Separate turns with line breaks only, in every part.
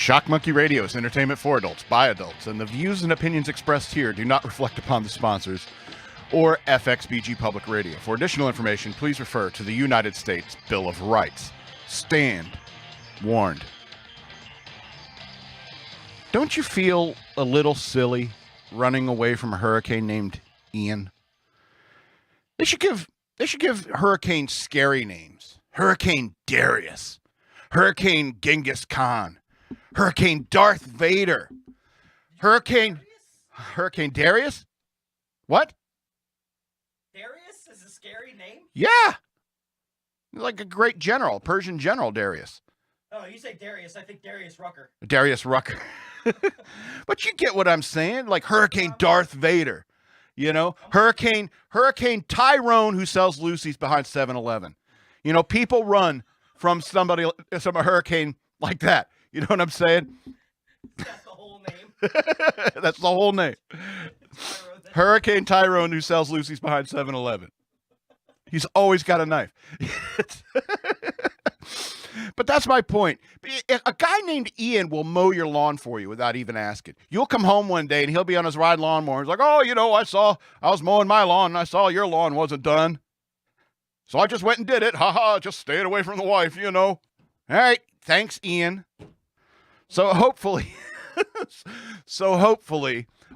Shock Monkey Radio is entertainment for adults, by adults, and the views and opinions expressed here do not reflect upon the sponsors or FXBG Public Radio. For additional information, please refer to the United States Bill of Rights. Stand warned. Don't you feel a little silly running away from a hurricane named Ian? They should give hurricanes scary names. Hurricane Darius, Hurricane Genghis Khan, Hurricane Darth Vader, Hurricane Darius? What?
Darius is a scary name?
Yeah. Like a great general, Persian general Darius.
Oh, you say Darius, I think Darius Rucker.
Darius Rucker. But you get what I'm saying? Like Hurricane Darth Vader. You know, Hurricane Tyrone who sells Lucy's behind 7-Eleven. You know, people run from some hurricane like that. You know what I'm saying?
That's the whole name.
That's the whole name. Hurricane Tyrone who sells Lucy's behind 7-Eleven. He's always got a knife. But that's my point. A guy named Ian will mow your lawn for you without even asking. You'll come home one day and he'll be on his ride lawnmower. He's like, oh, you know, I was mowing my lawn and I saw your lawn wasn't done. So I just went and did it. Just staying away from the wife, you know. All right. Thanks, Ian. So hopefully,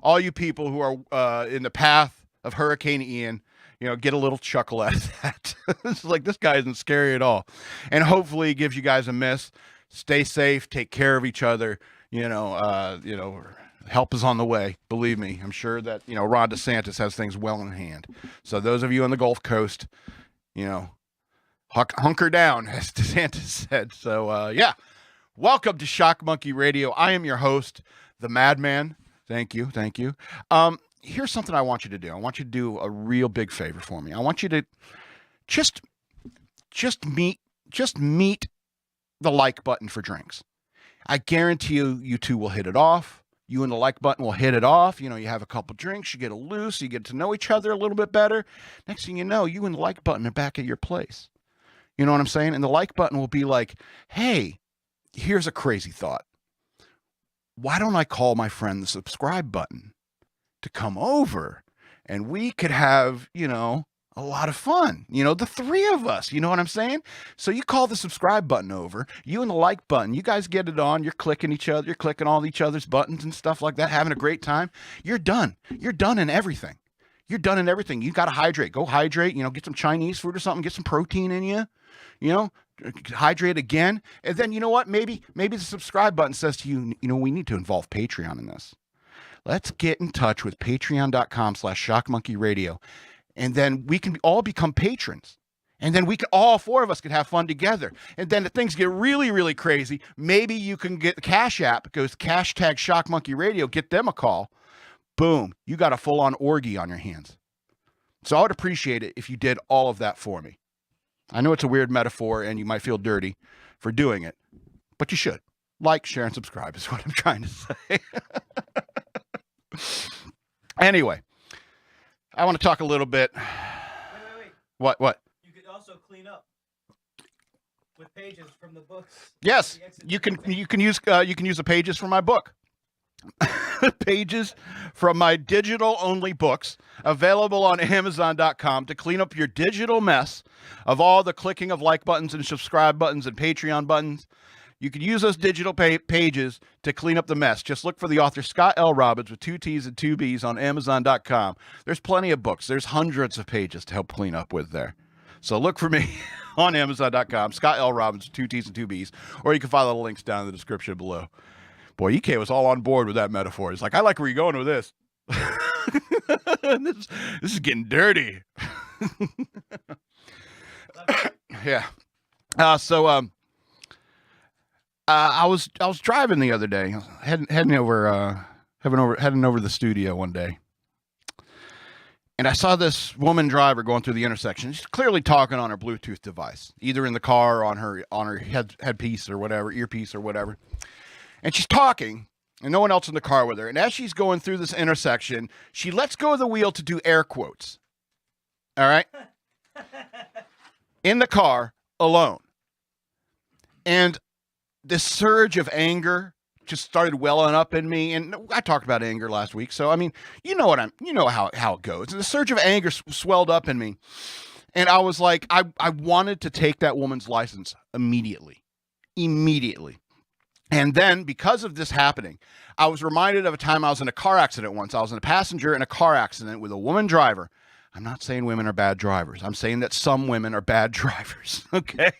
all you people who are in the path of Hurricane Ian, you know, get a little chuckle out of that. It's like, this guy isn't scary at all. And hopefully it gives you guys a miss. Stay safe, take care of each other, help is on the way. Believe me, I'm sure that, Ron DeSantis has things well in hand. So those of you on the Gulf Coast, hunker down, as DeSantis said. So, yeah, welcome to Shock Monkey Radio. I am your host, the Madman. Thank you. Here's something I want you to do. I want you to do a real big favor for me. I want you to just meet the like button for drinks. I guarantee you two will hit it off. You and the like button will hit it off. You have a couple drinks, you get a loose, you get to know each other a little bit better. Next thing you know, you and the like button are back at your place. You know what I'm saying? And the like button will be like, hey, here's a crazy thought. Why don't I call my friend the subscribe button to come over and we could have, a lot of fun, the three of us, you know what I'm saying? So you call the subscribe button over, you and the like button, you guys get it on, you're clicking each other, you're clicking all each other's buttons and stuff like that, having a great time. You're done in everything. You got to hydrate, go hydrate, get some Chinese food or something, get some protein in you, hydrate again. And then, you know what? Maybe the subscribe button says to you, we need to involve Patreon in this. Let's get in touch with patreon.com/shockmonkeyradio. And then we can all become patrons. And then all four of us can have fun together. And then if things get really, really crazy, maybe you can get the Cash App. It goes hashtag Shock Monkey Radio. Get them a call. Boom. You got a full-on orgy on your hands. So I would appreciate it if you did all of that for me. I know it's a weird metaphor and you might feel dirty for doing it, but you should. Like, share, and subscribe is what I'm trying to say. Anyway, I want to talk a little bit.
Wait.
What?
You could also clean up with pages from the books.
Yes, you can use the pages from my book. Pages from my digital only books available on Amazon.com to clean up your digital mess of all the clicking of like buttons and subscribe buttons and Patreon buttons. You can use those digital pages to clean up the mess. Just look for the author Scott L. Robbins with 2 T's and 2 B's on Amazon.com. There's plenty of books. There's hundreds of pages to help clean up with there. So look for me on Amazon.com, Scott L. Robbins with 2 T's and 2 B's, or you can follow the links down in the description below. Boy, EK was all on board with that metaphor. He's like, I like where you're going with this. This is getting dirty. Yeah. I was driving the other day, heading over the studio one day, and I saw this woman driver going through the intersection. She's clearly talking on her Bluetooth device, either in the car or on her headpiece or whatever, earpiece or whatever. And she's talking, and no one else in the car with her. And as she's going through this intersection, she lets go of the wheel to do air quotes. All right, in the car alone, and this surge of anger just started welling up in me. And I talked about anger last week. So, I mean, you know how it goes. And the surge of anger swelled up in me. And I was like, I wanted to take that woman's license immediately. And then because of this happening, I was reminded of a time I was in a car accident once. I was in a passenger in a car accident with a woman driver. I'm not saying women are bad drivers. I'm saying that some women are bad drivers, okay?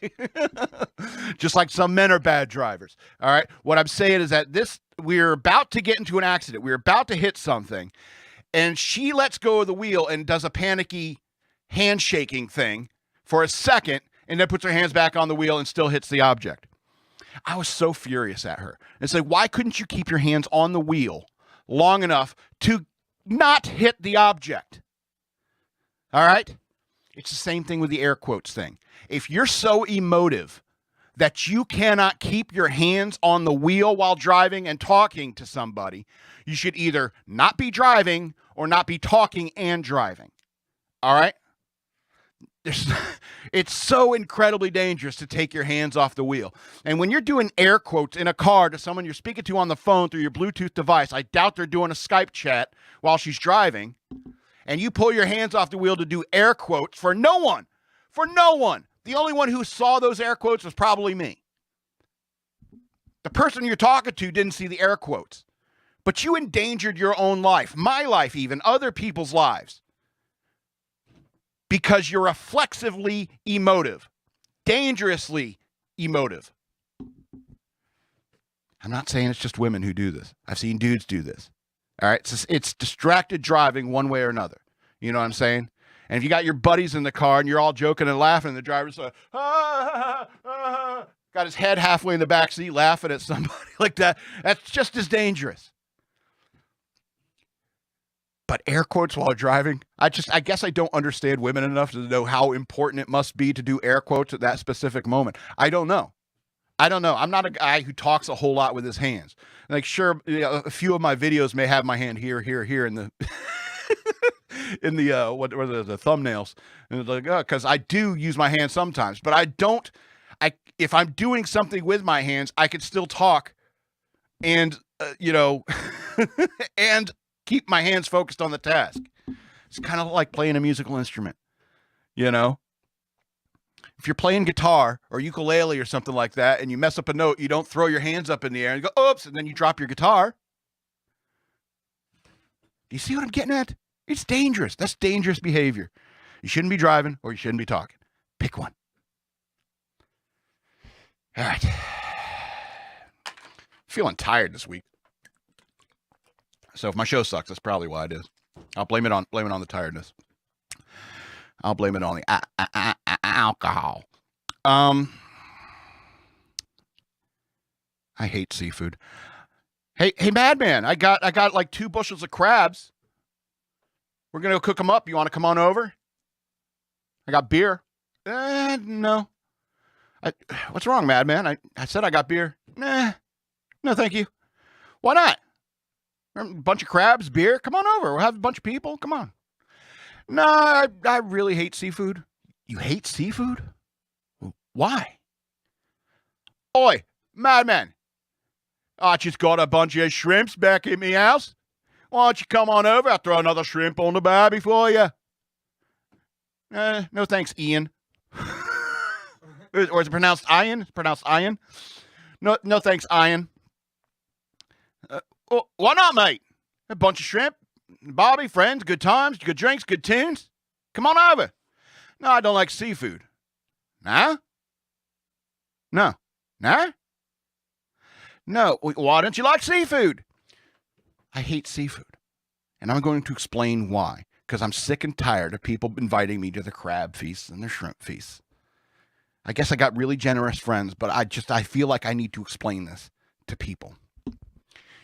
Just like some men are bad drivers, all right? What I'm saying is that we're about to get into an accident. We're about to hit something, and she lets go of the wheel and does a panicky handshaking thing for a second, and then puts her hands back on the wheel and still hits the object. I was so furious at her. It's like, why couldn't you keep your hands on the wheel long enough to not hit the object? All right? It's the same thing with the air quotes thing. If you're so emotive that you cannot keep your hands on the wheel while driving and talking to somebody, you should either not be driving or not be talking and driving. All right? It's so incredibly dangerous to take your hands off the wheel. And when you're doing air quotes in a car to someone you're speaking to on the phone through your Bluetooth device, I doubt they're doing a Skype chat while she's driving, and you pull your hands off the wheel to do air quotes for no one. The only one who saw those air quotes was probably me. The person you're talking to didn't see the air quotes. But you endangered your own life, my life even, other people's lives. Because you're reflexively emotive, dangerously emotive. I'm not saying it's just women who do this. I've seen dudes do this. All right, it's distracted driving one way or another. You know what I'm saying? And if you got your buddies in the car and you're all joking and laughing, and the driver's like, got his head halfway in the back seat laughing at somebody like that, that's just as dangerous. But air quotes while driving, I guess I don't understand women enough to know how important it must be to do air quotes at that specific moment. I don't know. I'm not a guy who talks a whole lot with his hands. Like, sure, a few of my videos may have my hand here in the in the what were the thumbnails, and it's like, because I do use my hands sometimes, but I don't. If I'm doing something with my hands, I can still talk, and and keep my hands focused on the task. It's kind of like playing a musical instrument, you know? If you're playing guitar or ukulele or something like that and you mess up a note, you don't throw your hands up in the air and go, oops, and then you drop your guitar. Do you see what I'm getting at? It's dangerous. That's dangerous behavior. You shouldn't be driving or you shouldn't be talking. Pick one. All right. Feeling tired this week. So if my show sucks, that's probably why it is. I'll blame it on the tiredness. I'll blame it on the alcohol. I hate seafood. Hey, Madman, I got like 2 bushels of crabs. We're gonna go cook them up. You want to come on over? I got beer. No. What's wrong, Madman? I said I got beer. Nah. No, thank you. Why not? A bunch of crabs, beer. Come on over. We'll have a bunch of people. Come on. No, I really hate seafood. You hate seafood? Why? Oi, Madman. I just got a bunch of shrimps back in my house. Why don't you come on over? I'll throw another shrimp on the barbie for you. No thanks, Ian. Or is it pronounced Ian? It's pronounced Ian. No thanks, Ian. Why not, mate? A bunch of shrimp, Bobby, friends, good times, good drinks, good tunes. Come on over. No, I don't like seafood. Nah? No. Nah? No. Why don't you like seafood? I hate seafood. And I'm going to explain why. Because I'm sick and tired of people inviting me to the crab feasts and the shrimp feasts. I guess I got really generous friends, but I feel like I need to explain this to people.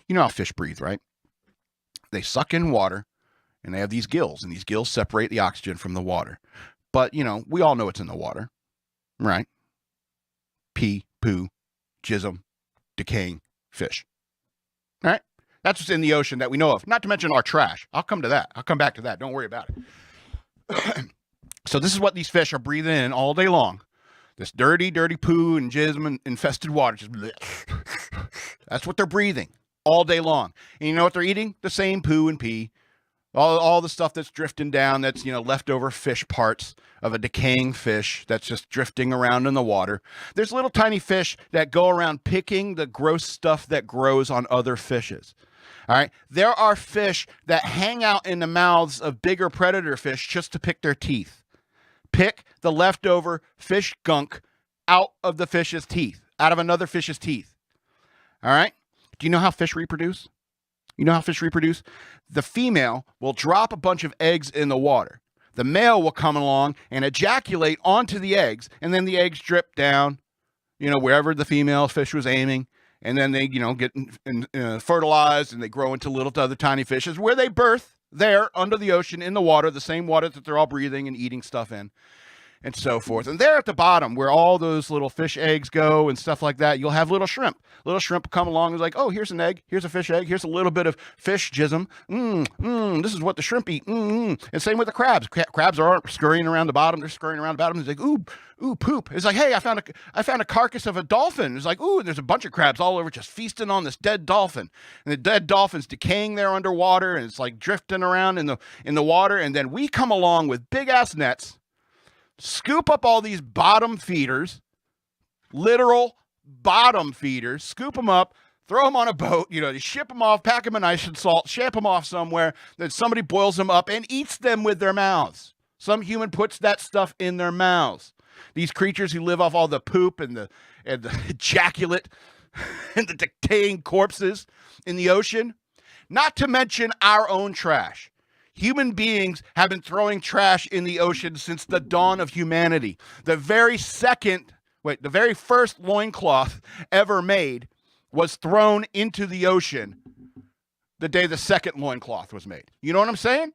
You know how fish breathe, right? They suck in water, and they have these gills, and these gills separate the oxygen from the water. But, we all know what's in the water, right? Pee, poo, jism, decaying fish. All right? That's what's in the ocean that we know of, not to mention our trash. I'll come to that. I'll come back to that. Don't worry about it. So this is what these fish are breathing in all day long. This dirty, dirty poo and jism and infested water. Just bleh. That's what they're breathing all day long. And you know what they're eating? The same poo and pee. All the stuff that's drifting down, that's, leftover fish parts of a decaying fish that's just drifting around in the water. There's little tiny fish that go around picking the gross stuff that grows on other fishes. All right. There are fish that hang out in the mouths of bigger predator fish just to pick their teeth. Pick the leftover fish gunk out of the fish's teeth, out of another fish's teeth. All right. Do you know how fish reproduce? The female will drop a bunch of eggs in the water. The male will come along and ejaculate onto the eggs, and then the eggs drip down, wherever the female fish was aiming, and then they, get fertilized, and they grow into little other tiny fishes where they birth there under the ocean in the water, the same water that they're all breathing and eating stuff in, and so forth. And there at the bottom, where all those little fish eggs go and stuff like that, you'll have little shrimp. Little shrimp come along and is like, oh, here's an egg, here's a fish egg, here's a little bit of fish jism. This is what the shrimp eat. And same with the crabs. Crabs are scurrying around the bottom. They're scurrying around the bottom. It's like, ooh, poop. It's like, hey, I found a carcass of a dolphin. It's like, ooh, there's a bunch of crabs all over just feasting on this dead dolphin. And the dead dolphin's decaying there underwater, and it's like drifting around in the water. And then we come along with big ass nets, scoop up all these bottom feeders, literal bottom feeders, scoop them up, throw them on a boat, you ship them off, pack them in ice and salt, ship them off somewhere, then somebody boils them up and eats them with their mouths. Some human puts that stuff in their mouths. These creatures who live off all the poop and the ejaculate and the decaying corpses in the ocean, not to mention our own trash. Human beings have been throwing trash in the ocean since the dawn of humanity. The very first loincloth ever made was thrown into the ocean the day the second loincloth was made. You know what I'm saying?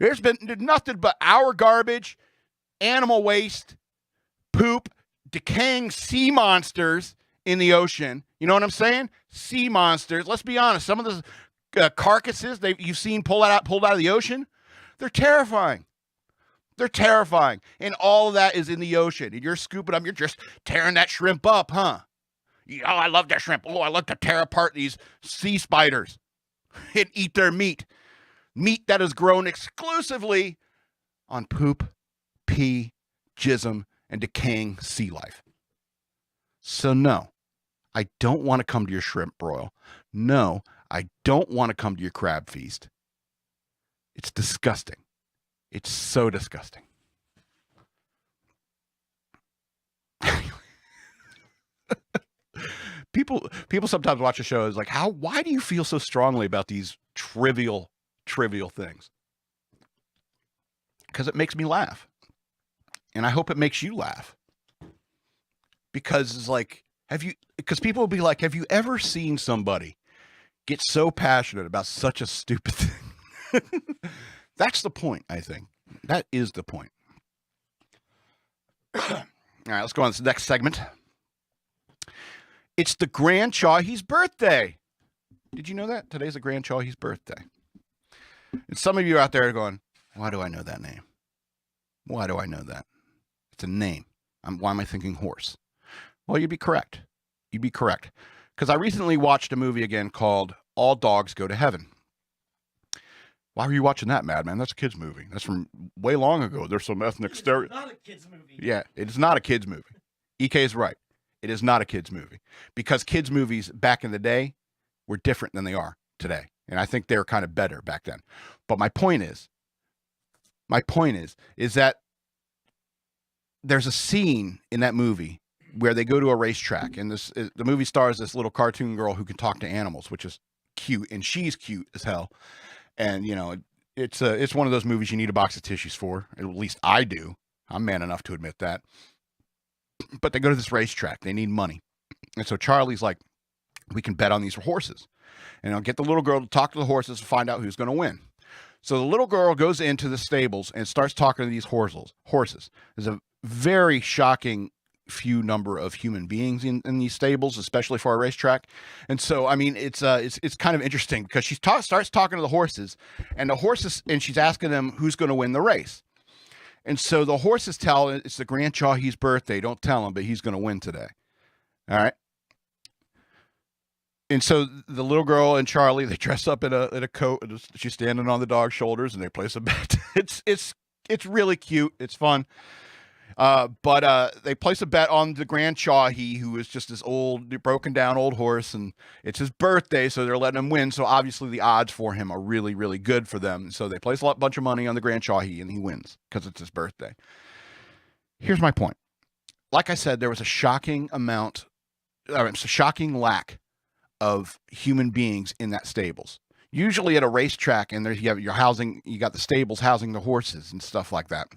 There's been nothing but our garbage, animal waste, poop, decaying sea monsters in the ocean. You know what I'm saying? Sea monsters. Let's be honest. Some of the carcasses you've seen pulled out of the ocean, they're terrifying. They're terrifying. And all of that is in the ocean. And you're scooping them. You're just tearing that shrimp up, huh? Oh, I love that shrimp. Oh, I love to tear apart these sea spiders and eat their meat. Meat that is grown exclusively on poop, pee, jism, and decaying sea life. So no, I don't want to come to your shrimp broil. No, I don't want to come to your crab feast. It's disgusting. It's so disgusting. People sometimes watch a show is like, why do you feel so strongly about these trivial things? Because it makes me laugh. And I hope it makes you laugh. Because it's like, because people will be like, have you ever seen somebody get so passionate about such a stupid thing? That's the point, I think. That is the point. All right, let's go on to the next segment. It's the Grand Chawhee's birthday. Did you know that? Today's the Grand Chawhee's birthday. And some of you out there are going, why do I know that name? Why do I know that? It's a name. Why am I thinking horse? Well, you'd be correct. Because I recently watched a movie again called All Dogs Go to Heaven. Why were you watching that, Madman? That's a kid's movie. That's from way long ago. There's some ethnic stereotypes.
It's not a kid's movie.
Yeah, it is not a kid's movie. EK is right. It is not a kid's movie. Because kids' movies back in the day were different than they are today. And I think they were kind of better back then. But my point is that there's a scene in that movie where they go to a racetrack, and the movie stars this little cartoon girl who can talk to animals, which is cute, and she's cute as hell. And it's one of those movies you need a box of tissues for. At least I do. I'm man enough to admit that. But they go to this racetrack. They need money, and so Charlie's like, "We can bet on these horses, and I'll get the little girl to talk to the horses to find out who's going to win." So the little girl goes into the stables and starts talking to these horses. There's a very shocking few number of human beings in these stables, especially for a racetrack. And so, I mean, it's kind of interesting because she starts talking to the horses, and she's asking them who's going to win the race. And so the horses tell it's the Grand Chawhee's birthday. Don't tell him, but he's going to win today. All right. And so the little girl and Charlie, they dress up in a coat, and she's standing on the dog's shoulders, and they place a bet. It's really cute. It's fun. But they place a bet on the Grand Chawhee, who is just this old, broken down old horse, and it's his birthday, so they're letting him win. So obviously the odds for him are really, really good for them. So they place a bunch of money on the Grand Chawhee, and he wins because it's his birthday. Here's my point. Like I said, there was a shocking lack of human beings in that stables. Usually at a racetrack, and you got the stables housing the horses and stuff like that.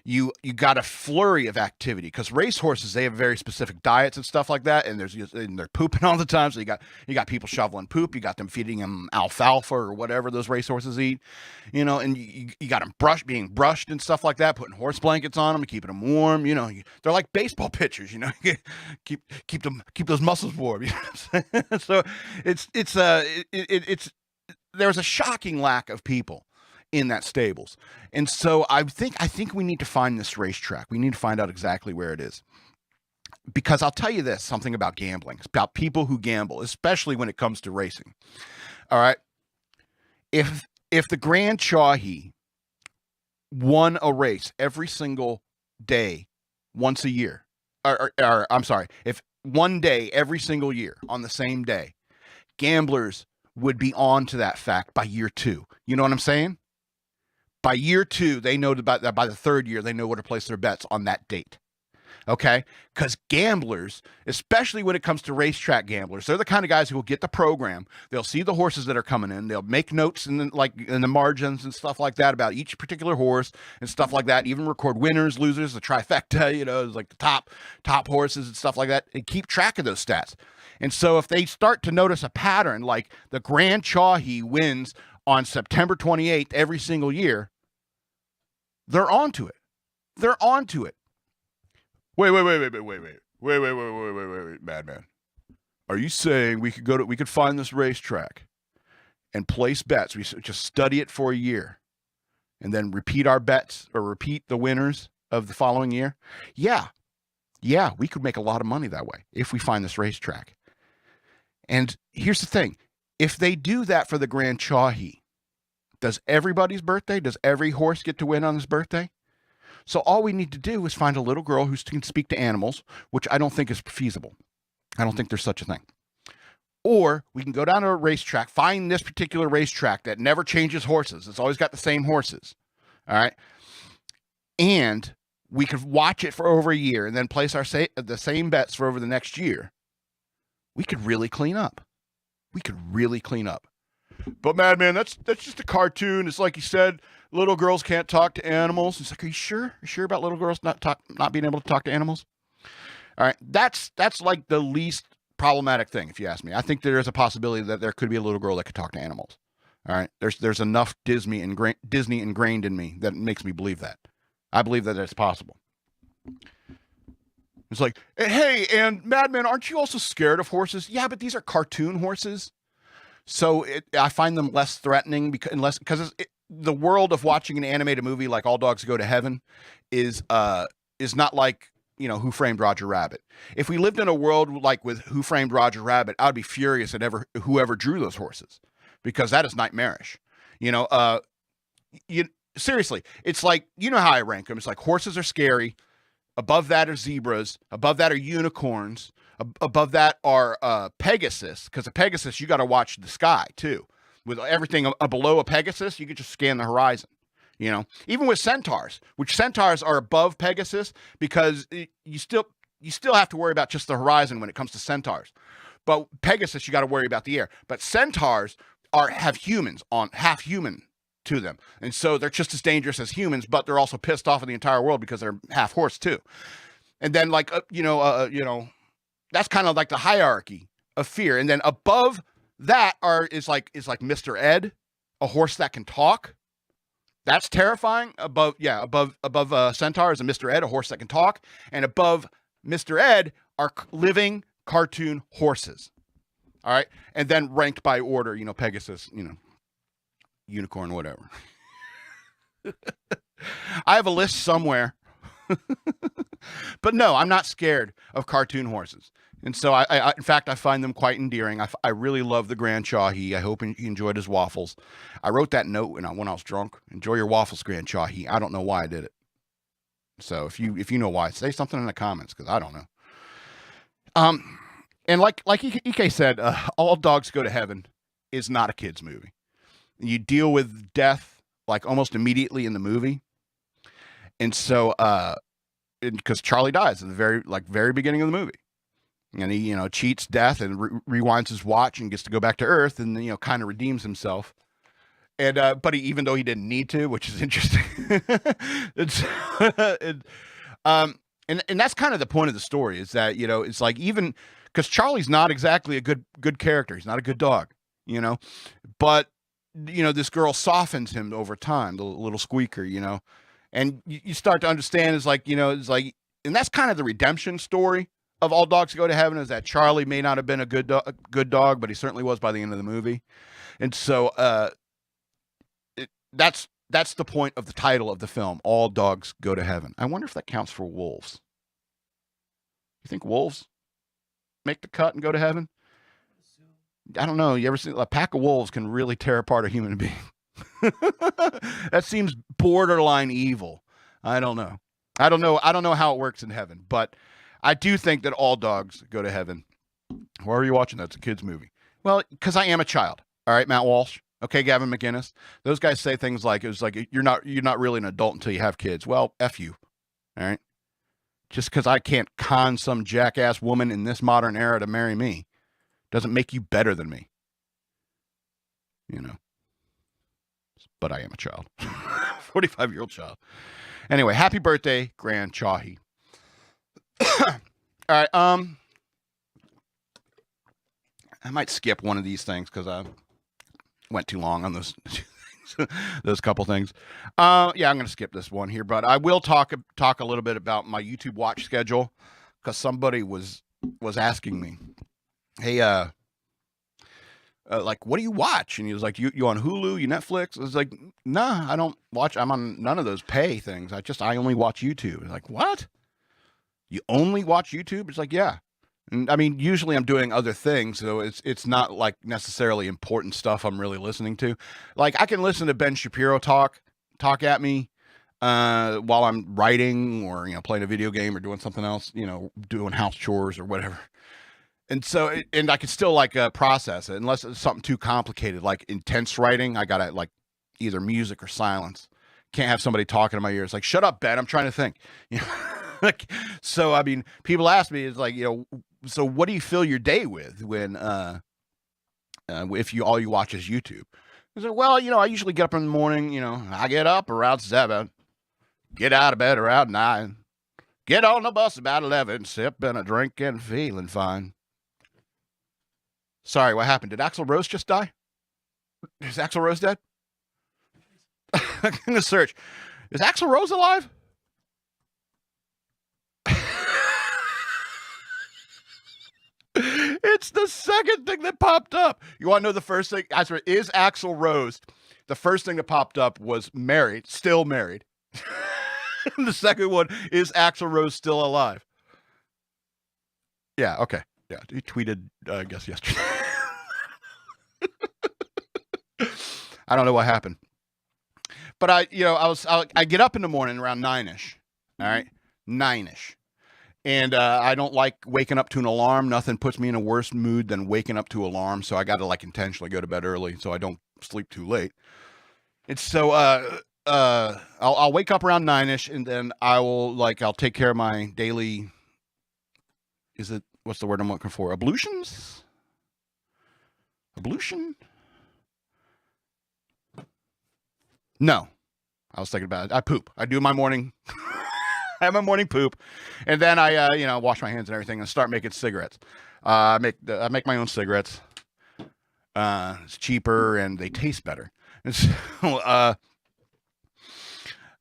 You got a flurry of activity because racehorses, they have very specific diets and stuff like that, and they're pooping all the time. So you got people shoveling poop, you got them feeding them alfalfa or whatever those racehorses eat, and you got them being brushed and stuff like that, putting horse blankets on them, keeping them warm. They're like baseball pitchers. keep those muscles warm. You know what I'm saying? So there's a shocking lack of people in that stables. And so I think we need to find this racetrack. We need to find out exactly where it is. Because I'll tell you this, something about gambling. It's about people who gamble, especially when it comes to racing. All right. If the Grand Chawhee won a race every single day once a year, or I'm sorry, if one day every single year on the same day, gamblers would be on to that fact by year 2. You know what I'm saying? By year 2, they know about that. By the 3rd year, they know where to place their bets on that date. Okay? Because gamblers, especially when it comes to racetrack gamblers, they're the kind of guys who will get the program. They'll see the horses that are coming in. They'll make notes in the margins and stuff like that about each particular horse and stuff like that. Even record winners, losers, the trifecta, like the top horses and stuff like that, and keep track of those stats. And so if they start to notice a pattern, like the Grand Chawhee wins on September 28th every single year, they're on to it. They're on to it. Wait, madman. Are you saying we could find this racetrack and place bets? We just study it for a year and then repeat our bets or repeat the winners of the following year? Yeah, we could make a lot of money that way if we find this racetrack. And here's the thing. If they do that for the Grand Chawhee, does everybody's birthday? Does every horse get to win on his birthday? So all we need to do is find a little girl who can speak to animals, which I don't think is feasible. I don't think there's such a thing. Or we can go down to a racetrack, find this particular racetrack that never changes horses. It's always got the same horses. All right. And we could watch it for over a year and then place the same bets for over the next year. We could really clean up. But madman, that's just a cartoon. It's like you said, little girls can't talk to animals. It's like, are you sure? Are you sure about little girls not being able to talk to animals? All right, that's like the least problematic thing, if you ask me. I think there is a possibility that there could be a little girl that could talk to animals. All right, there's enough Disney ingrained in me that makes me believe that. I believe that it's possible. It's like, hey, and madman, aren't you also scared of horses? Yeah, but these are cartoon horses. So I find them less threatening because the world of watching an animated movie like All Dogs Go to Heaven is not like, Who Framed Roger Rabbit. If we lived in a world like with Who Framed Roger Rabbit, I'd be furious at whoever drew those horses, because that is nightmarish. Seriously, it's like, how I rank them. It's like horses are scary. Above that are zebras. Above that are unicorns. Above that are Pegasus, because a Pegasus, you got to watch the sky too. With everything below a Pegasus, you can just scan the horizon. Even with centaurs, which centaurs are above Pegasus, because you still have to worry about just the horizon when it comes to centaurs. But Pegasus, you got to worry about the air. But centaurs have humans on, half human to them, and so they're just as dangerous as humans. But they're also pissed off at the entire world because they're half horse too. And then that's kind of like the hierarchy of fear. And then above that is like Mr. Ed, a horse that can talk. That's terrifying. Above Centaur is a Mr. Ed, a horse that can talk. And above Mr. Ed are living cartoon horses. All right. And then ranked by order, Pegasus, unicorn, whatever. I have a list somewhere. But no, I'm not scared of cartoon horses, And so in fact, I find them quite endearing. I really love the Grand Chawhee. I hope he enjoyed his waffles. I wrote that note when I was drunk. Enjoy your waffles, Grand Chawhee. I don't know why I did it. So if you know why, say something in the comments, because I don't know. And like EK said, All Dogs Go to Heaven is not a kid's movie. You deal with death like almost immediately in the movie. And so because Charlie dies at the very beginning of the movie. And he, cheats death and rewinds his watch and gets to go back to Earth and, kind of redeems himself. And, but even though he didn't need to, which is interesting, and that's kind of the point of the story is that, it's like even because Charlie's not exactly a good character. He's not a good dog, but, this girl softens him over time, the little squeaker, and you start to understand and that's kind of the redemption story of All Dogs Go to Heaven, is that Charlie may not have been a good dog, but he certainly was by the end of the movie. And so that's the point of the title of the film, All Dogs Go to Heaven. I wonder if that counts for wolves. You think wolves make the cut and go to heaven? I don't know. You ever seen a pack of wolves can really tear apart a human being? That seems borderline evil. I don't know how it works in heaven, but I do think that All Dogs Go to Heaven. Why are you watching that? It's a kid's movie. Well, because I am a child. All right, Matt Walsh. Okay, Gavin McGinnis. Those guys say things like, it was like, you're not really an adult until you have kids. Well, F you. All right. Just because I can't con some jackass woman in this modern era to marry me doesn't make you better than me. But I am a child. 45-year-old child. Anyway, happy birthday, Grand Chawhee. All right. I might skip one of these things because I went too long on those those couple things. Yeah, I'm going to skip this one here, but I will talk a little bit about my YouTube watch schedule because somebody was asking me, hey, like, what do you watch? And he was like, you on Hulu, you Netflix? I was like, nah, I don't watch. I'm on none of those pay things. I only watch YouTube. It's like, what? You only watch YouTube? It's like, yeah. And I mean, usually I'm doing other things, so it's not like necessarily important stuff I'm really listening to. Like I can listen to Ben Shapiro talk at me while I'm writing or playing a video game or doing something else, doing house chores or whatever. And so, and I can still process it unless it's something too complicated, like intense writing. I gotta either music or silence. Can't have somebody talking in my ear. It's like, shut up, Ben. I'm trying to think. So I mean, people ask me, it's like, so what do you fill your day with when if all you watch is YouTube? I said, well, I usually get up in the morning. I get up around 7, get out of bed around 9, get on the bus about 11, sipping a drink and feeling fine. Sorry, what happened? Did Axl Rose just die? Is Axl Rose dead? I'm gonna search. Is Axl Rose alive? It's the second thing that popped up. You want to know the first thing? Is Axl Rose? The first thing that popped up was married, still married. The second one is Axl Rose still alive? Yeah, okay. Yeah, he tweeted, I guess, yesterday. I don't know what happened. But I get up in the morning around 9-ish. All right? 9-ish. And I don't like waking up to an alarm. Nothing puts me in a worse mood than waking up to an alarm. So I got to intentionally go to bed early so I don't sleep too late. And so I'll wake up around 9-ish and then I'll take care of my daily, what's the word I'm looking for? Ablutions? Ablution? No. I was thinking about it. I poop. I do my morning. I have my morning poop, and then I wash my hands and everything, and start making cigarettes. I make my own cigarettes. It's cheaper and they taste better. And so,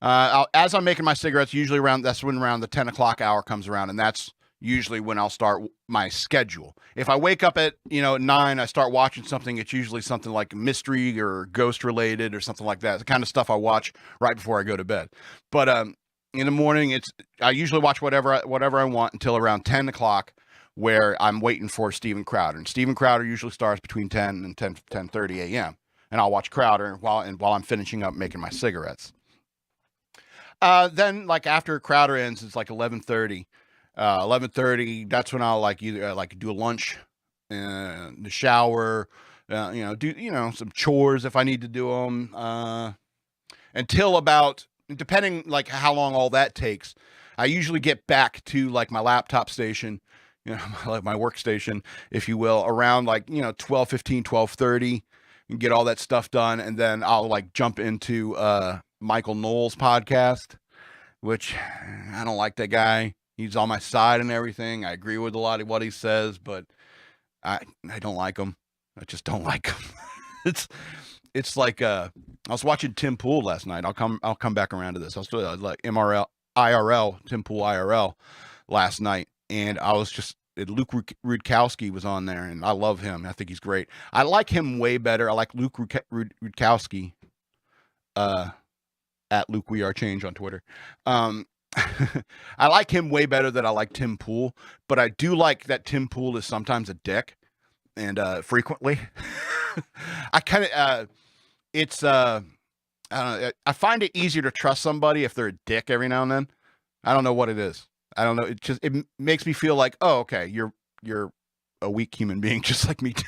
as I'm making my cigarettes, usually that's when around the 10 o'clock hour comes around, and that's usually when I'll start my schedule. If I wake up at 9, I start watching something. It's usually something like mystery or ghost related or something like that. It's the kind of stuff I watch right before I go to bed. But in the morning, I usually watch whatever I want until around 10 o'clock where I'm waiting for Steven Crowder. And Steven Crowder usually starts between 10 and 10:30 a.m. And I'll watch Crowder while I'm finishing up making my cigarettes. Then like after Crowder ends, it's like 11:30. 11:30, that's when I'll like either like do a lunch, the shower, do some chores if I need to do them. Until about, depending like how long all that takes, I usually get back to like my laptop station, like my workstation, if you will, around like 12:15, 12:30, and get all that stuff done, and then I'll like jump into Michael Knowles' podcast, which I don't like that guy. He's on my side and everything. I agree with a lot of what he says, but I don't like him. I just don't like him. It's like I was watching Tim Pool last night. I'll come back around to this. I was like IRL, Tim Pool IRL last night, and I was just Luke Rudkowski was on there, and I love him. I think he's great. I like him way better. I like Luke Rudkowski. At Luke We Are Change on Twitter. I like him way better than I like Tim Pool, but I do like that Tim Pool is sometimes a dick, and frequently. I kind of it's I don't know. I find it easier to trust somebody if they're a dick every now and then. I don't know what it is. I don't know. It makes me feel like, oh, okay, you're a weak human being just like me too.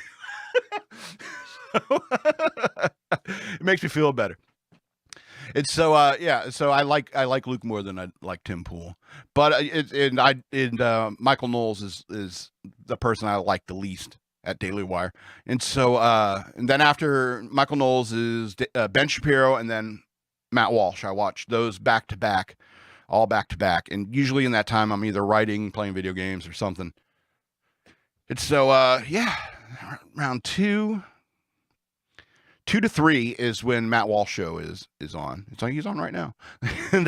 It makes me feel better. And so so I like Luke more than I like Tim Pool, but Michael Knowles is the person I like the least at Daily Wire. And so and then after Michael Knowles is Ben Shapiro, and then Matt Walsh. I watch those back to back, all back to back, and usually in that time I'm either writing, playing video games, or something. And so around 2 to 3 is when Matt Walsh show is on. It's like he's on right now. And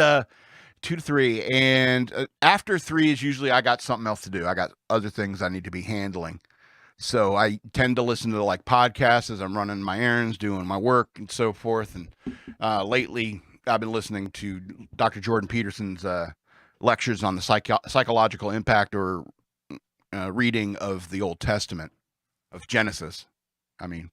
2 to 3, and after 3 is usually I got something else to do. I got other things I need to be handling. So I tend to listen to like podcasts as I'm running my errands, doing my work, and so forth. And lately I've been listening to Dr. Jordan Peterson's lectures on the psychological impact or reading of the Old Testament, of Genesis. I mean,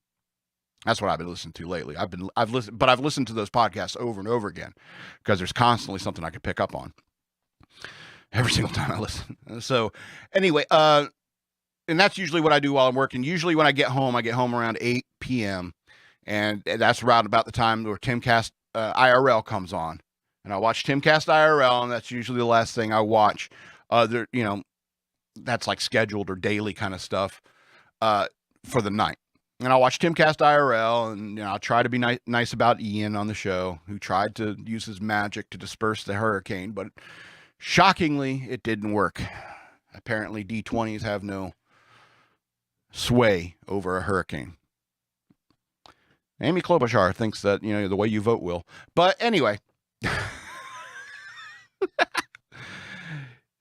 that's what I've been listening to lately. I've listened to those podcasts over and over again because there's constantly something I could pick up on every single time I listen. So anyway, and that's usually what I do while I'm working. Usually when I get home around 8 p.m. and that's around about the time where Timcast IRL comes on, and I watch Timcast IRL, and that's usually the last thing I watch. That's like scheduled or daily kind of stuff for the night. And I'll watch Timcast IRL, and I'll try to be nice about Ian on the show, who tried to use his magic to disperse the hurricane, but shockingly, it didn't work. Apparently, D20s have no sway over a hurricane. Amy Klobuchar thinks that, the way you vote will. But anyway.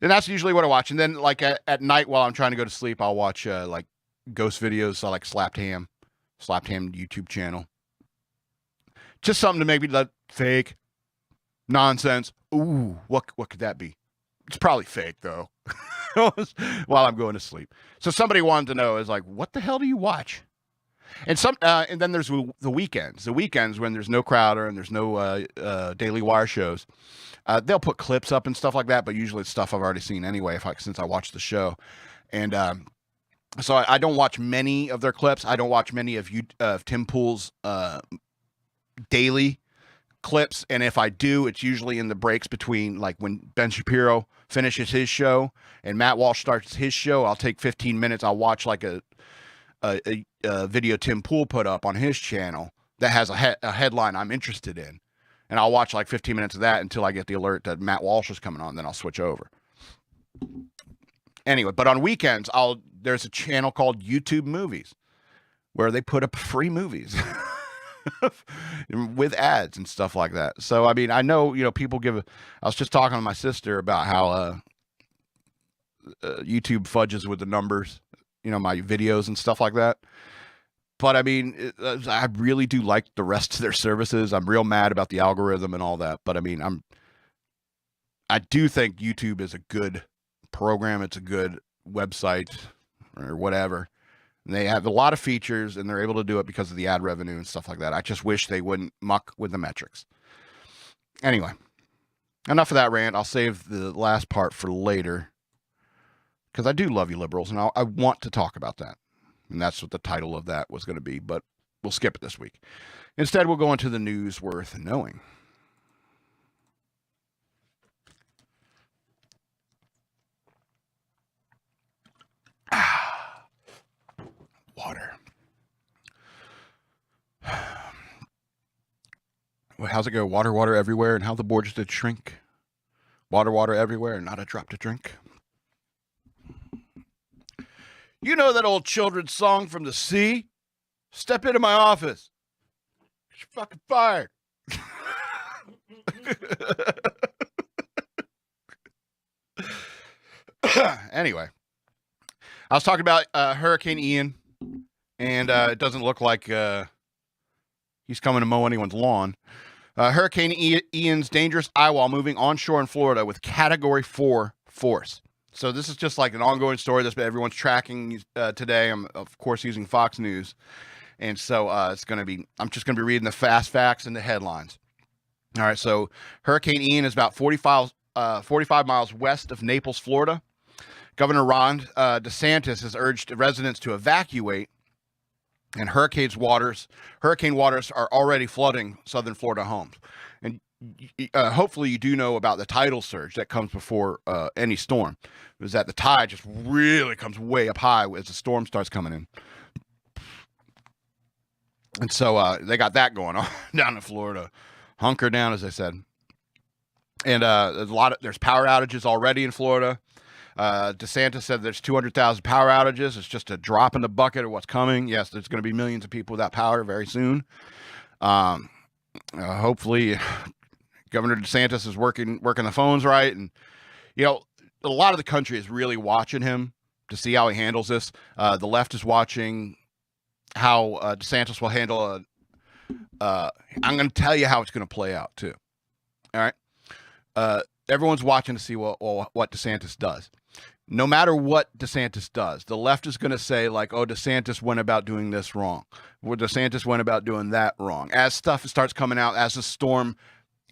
And that's usually what I watch. And then, like, at night while I'm trying to go to sleep, I'll watch, like, ghost videos. I like Slapped Ham YouTube channel. Just something to make me like fake nonsense. Ooh, what could that be? It's probably fake though. While I'm going to sleep. So somebody wanted to know, is like, what the hell do you watch? And then there's the weekends. The weekends when there's no Crowder and there's no Daily Wire shows. They'll put clips up and stuff like that, but usually it's stuff I've already seen anyway since I watched the show. And so I don't watch many of their clips. I don't watch many of Tim Pool's daily clips. And if I do, it's usually in the breaks between, like, when Ben Shapiro finishes his show and Matt Walsh starts his show. I'll take 15 minutes. I'll watch like a video Tim Pool put up on his channel that has a headline I'm interested in. And I'll watch like 15 minutes of that until I get the alert that Matt Walsh is coming on. Then I'll switch over. Anyway, but on weekends, there's a channel called YouTube Movies where they put up free movies with ads and stuff like that. So, I mean, I know, people I was just talking to my sister about how YouTube fudges with the numbers, my videos and stuff like that. But I mean, I really do like the rest of their services. I'm real mad about the algorithm and all that. But I mean, I do think YouTube is a good program. It's a good website or whatever. And they have a lot of features, and they're able to do it because of the ad revenue and stuff like that. I just wish they wouldn't muck with the metrics. Anyway, enough of that rant. I'll save the last part for later because I do love you liberals, and I want to talk about that. And that's what the title of that was going to be, but we'll skip it this week. Instead, we'll go into the news worth knowing. Water. Well, how's it go? Water, water everywhere, and how the borders did shrink. Water, water everywhere, and not a drop to drink. You know that old children's song from the sea? Step into my office. You're fucking fired. Anyway, I was talking about Hurricane Ian, and it doesn't look like he's coming to mow anyone's lawn. Hurricane Ian's dangerous eye wall moving onshore in Florida with Category 4 force. So this is just like an ongoing story that everyone's tracking today. I'm, of course, using Fox News. And so it's going to be, I'm just going to be reading the fast facts and the headlines. All right, so Hurricane Ian is about 45 miles west of Naples, Florida. Governor Ron DeSantis has urged residents to evacuate, and hurricane waters are already flooding southern Florida homes. And hopefully you do know about the tidal surge that comes before any storm. Is that the tide just really comes way up high as the storm starts coming in. And so they got that going on down in Florida. Hunker down, as I said. And there's power outages already in Florida. DeSantis said there's 200,000 power outages. It's just a drop in the bucket of what's coming. Yes, there's going to be millions of people without power very soon. Hopefully, Governor DeSantis is working the phones right. And, you know, a lot of the country is really watching him to see how he handles this. The left is watching how DeSantis will handle I'm going to tell you how it's going to play out, too. All right? Everyone's watching to see what DeSantis does. No matter what DeSantis does, the left is going to say, like, oh, DeSantis went about doing this wrong. Well, DeSantis went about doing that wrong. As stuff starts coming out, as the storm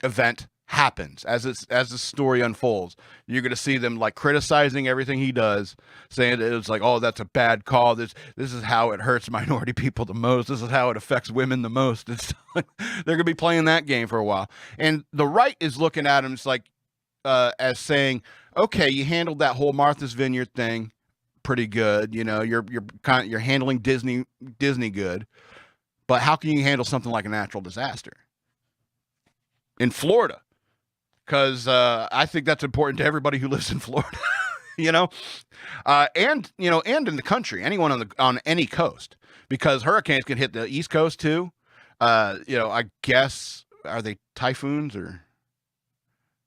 event happens, as the story unfolds, you're going to see them, like, criticizing everything he does, saying that it's like, oh, that's a bad call. This is how it hurts minority people the most. This is how it affects women the most. It's like, they're going to be playing that game for a while. And the right is looking at him, it's like, as saying, okay, you handled that whole Martha's Vineyard thing pretty good. You know, you're handling Disney good, but how can you handle something like a natural disaster in Florida? Because I think that's important to everybody who lives in Florida, you know, and in the country, anyone on any coast, because hurricanes can hit the East Coast too. I guess, are they typhoons or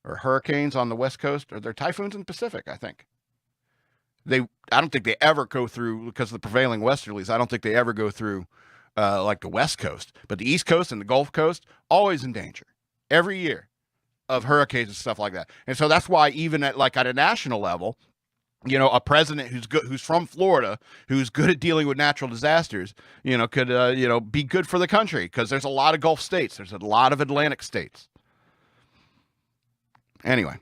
hurricanes on the West Coast? Are there typhoons in the Pacific? I think I don't think they ever go through, because of the prevailing westerlies. I don't think they ever go through like the West Coast, but the East Coast and the Gulf Coast always in danger every year of hurricanes and stuff like that. And so that's why even at a national level, you know, a president who's from Florida, who's good at dealing with natural disasters, you know, could be good for the country, because there's a lot of Gulf states, there's a lot of Atlantic states. Anyway,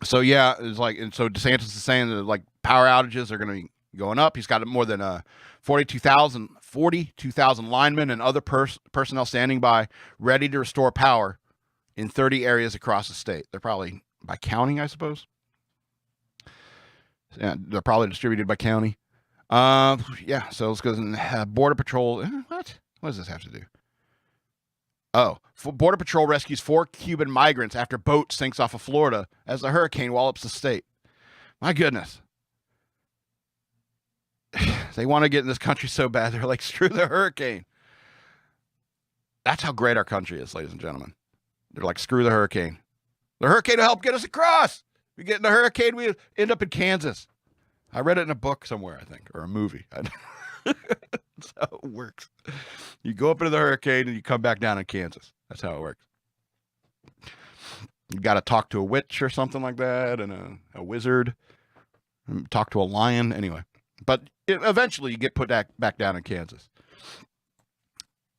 so yeah, it's like, and so DeSantis is saying that, like, power outages are going to be going up. He's got more than 42,000 linemen and other personnel standing by, ready to restore power in 30 areas across the state. They're probably by county, I suppose. Yeah, they're probably distributed by county. Yeah, so let's go to Border Patrol. What does this have to do? Oh, Border Patrol rescues 4 Cuban migrants after boat sinks off of Florida as the hurricane wallops the state. My goodness. They want to get in this country so bad, they're like, screw the hurricane. That's how great our country is, ladies and gentlemen. They're like, screw the hurricane. The hurricane will help get us across. We get in the hurricane, we end up in Kansas. I read it in a book somewhere, I think, or a movie. That's how it works. You go up into the hurricane and you come back down in Kansas. That's how it works. You got to talk to a witch or something like that, and a wizard. talk to a lion. Anyway, but eventually you get put back down in Kansas.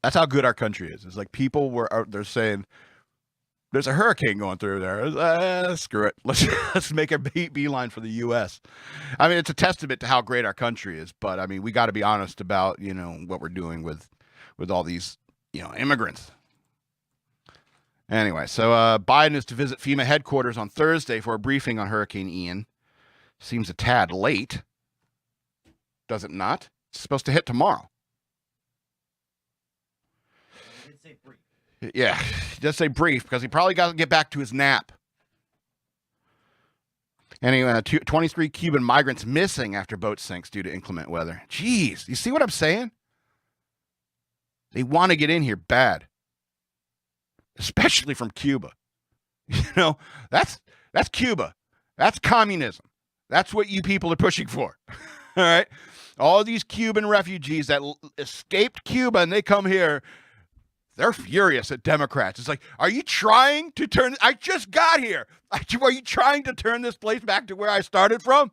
That's how good our country is. It's like people they're saying, there's a hurricane going through there. Screw it. Let's make a beeline for the U.S. I mean, it's a testament to how great our country is. But I mean, we got to be honest about what we're doing with all these immigrants. Anyway, so Biden is to visit FEMA headquarters on Thursday for a briefing on Hurricane Ian. Seems a tad late. Does it not? It's supposed to hit tomorrow.
He did say brief.
Yeah, he does say brief because he probably got to get back to his nap. Anyway, 23 Cuban migrants missing after boat sinks due to inclement weather. Jeez, you see what I'm saying? They want to get in here bad, especially from Cuba. That's Cuba. That's communism. That's what you people are pushing for. All right? All these Cuban refugees that escaped Cuba and they come here, they're furious at Democrats. It's like, are you trying to turn... I just got here. Are you trying to turn this place back to where I started from?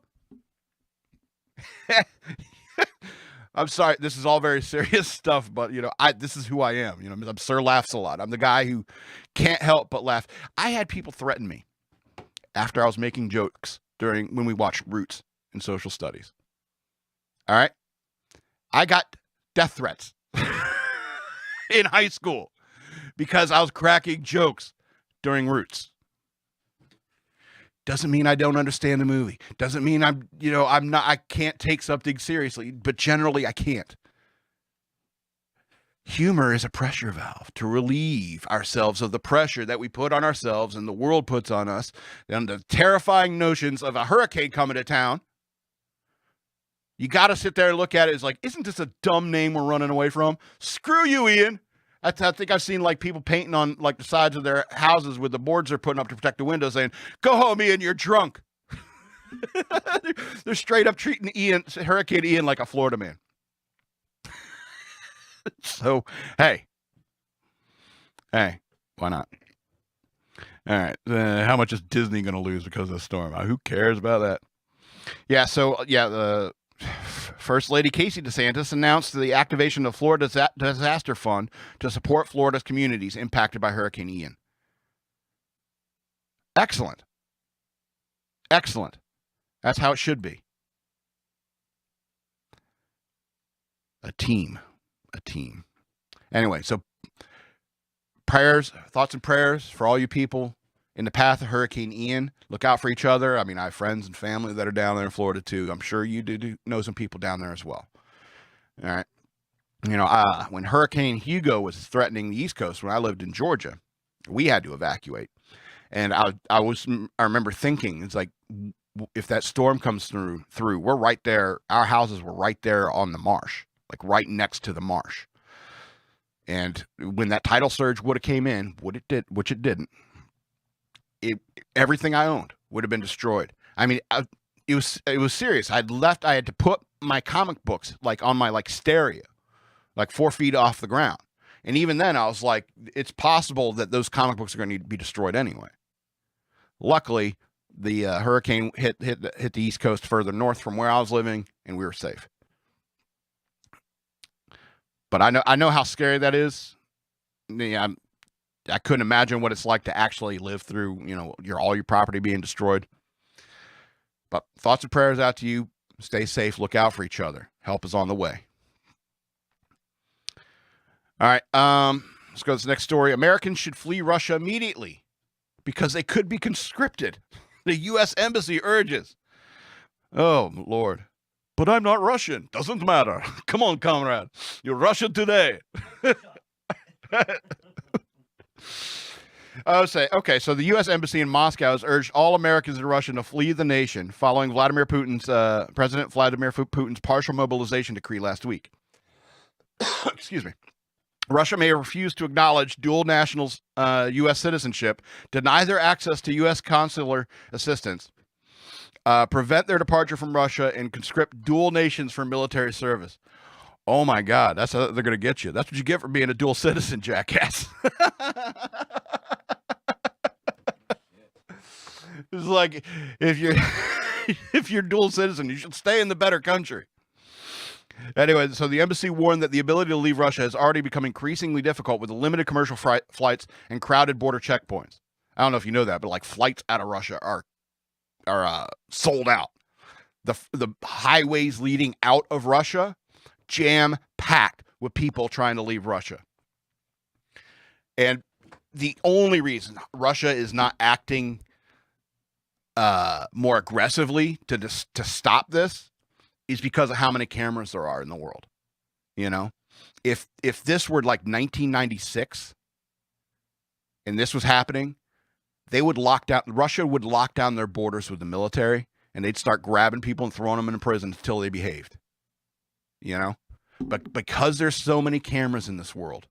I'm sorry. This is all very serious stuff, but, this is who I am. I'm Sir Laughs a lot. I'm the guy who can't help but laugh. I had people threaten me after I was making jokes when we watched Roots in social studies. All right? I got death threats in high school because I was cracking jokes during Roots. Doesn't mean I don't understand the movie. Doesn't mean I can't take something seriously, but generally I can't. Humor is a pressure valve to relieve ourselves of the pressure that we put on ourselves and the world puts on us, and the terrifying notions of a hurricane coming to town. You got to sit there and look at it as like, isn't this a dumb name we're running away from? Screw you, Ian. I think I've seen like people painting on like the sides of their houses with the boards they're putting up to protect the windows saying, go home, Ian, you're drunk. They're straight up treating Hurricane Ian like a Florida man. So, hey, why not? All right. How much is Disney going to lose because of the storm? Who cares about that? Yeah. So, the First Lady Casey DeSantis announced the activation of Florida Disaster Fund to support Florida's communities impacted by Hurricane Ian. Excellent. Excellent. That's how it should be. A team. Anyway, so thoughts and prayers for all you people in the path of Hurricane Ian. Look out for each other. I mean, I have friends and family that are down there in Florida too. I'm sure you do know some people down there as well. All right. When Hurricane Hugo was threatening the East Coast, when I lived in Georgia, we had to evacuate. And I remember thinking, it's like, if that storm comes through, we're right there. Our houses were right there on the marsh, like right next to the marsh. And when that tidal surge would have came in, which it didn't, everything I owned would have been destroyed. I mean, it was serious. I had to put my comic books like on my stereo, like 4 feet off the ground. And even then I was like, it's possible that those comic books are going to need to be destroyed anyway. Luckily, the hurricane hit the East Coast further north from where I was living, and we were safe. But I know how scary that is. Yeah, I couldn't imagine what it's like to actually live through, all your property being destroyed. But thoughts and prayers out to you. Stay safe. Look out for each other. Help is on the way. All right. Let's go to the next story. Americans should flee Russia immediately because they could be conscripted. The U.S. Embassy urges. Oh, Lord. But I'm not Russian. Doesn't matter. Come on, comrade. You're Russian today. I would say, okay, so the U.S. Embassy in Moscow has urged all Americans in Russia to flee the nation following President Vladimir Putin's partial mobilization decree last week. Excuse me. Russia may refuse to acknowledge dual nationals' U.S. citizenship, deny their access to U.S. consular assistance, prevent their departure from Russia, and conscript dual nations for military service. Oh my God, that's how they're going to get you. That's what you get for being a dual citizen, jackass. It's like if if you're dual citizen, you should stay in the better country. Anyway, so the embassy warned that the ability to leave Russia has already become increasingly difficult with the limited commercial flights and crowded border checkpoints. I don't know if you know that, but like flights out of Russia are sold out. The highways leading out of Russia, jam-packed with people trying to leave Russia. And the only reason Russia is not acting more aggressively to stop this is because of how many cameras there are in the world. You know, if this were like 1996 and this was happening, Russia would lock down their borders with the military, and they'd start grabbing people and throwing them in prison until they behaved. You know, but because there's so many cameras in this world,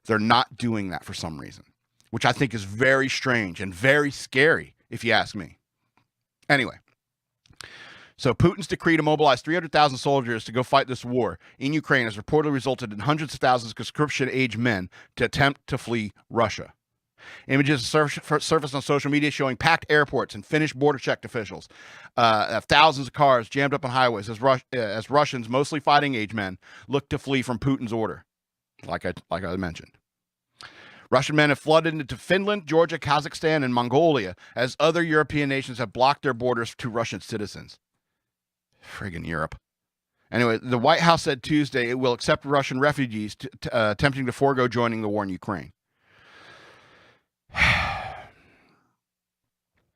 they're not doing that for some reason, which I think is very strange and very scary, if you ask me. Anyway. So Putin's decree to mobilize 300,000 soldiers to go fight this war in Ukraine has reportedly resulted in hundreds of thousands of conscription-age men to attempt to flee Russia. Images surfaced on social media showing packed airports and Finnish border check officials, thousands of cars jammed up on highways as Russians, mostly fighting-age men, look to flee from Putin's order, like I mentioned. Russian men have flooded into Finland, Georgia, Kazakhstan, and Mongolia as other European nations have blocked their borders to Russian citizens. Friggin' Europe. Anyway, the White House said Tuesday it will accept Russian refugees attempting to forego joining the war in Ukraine.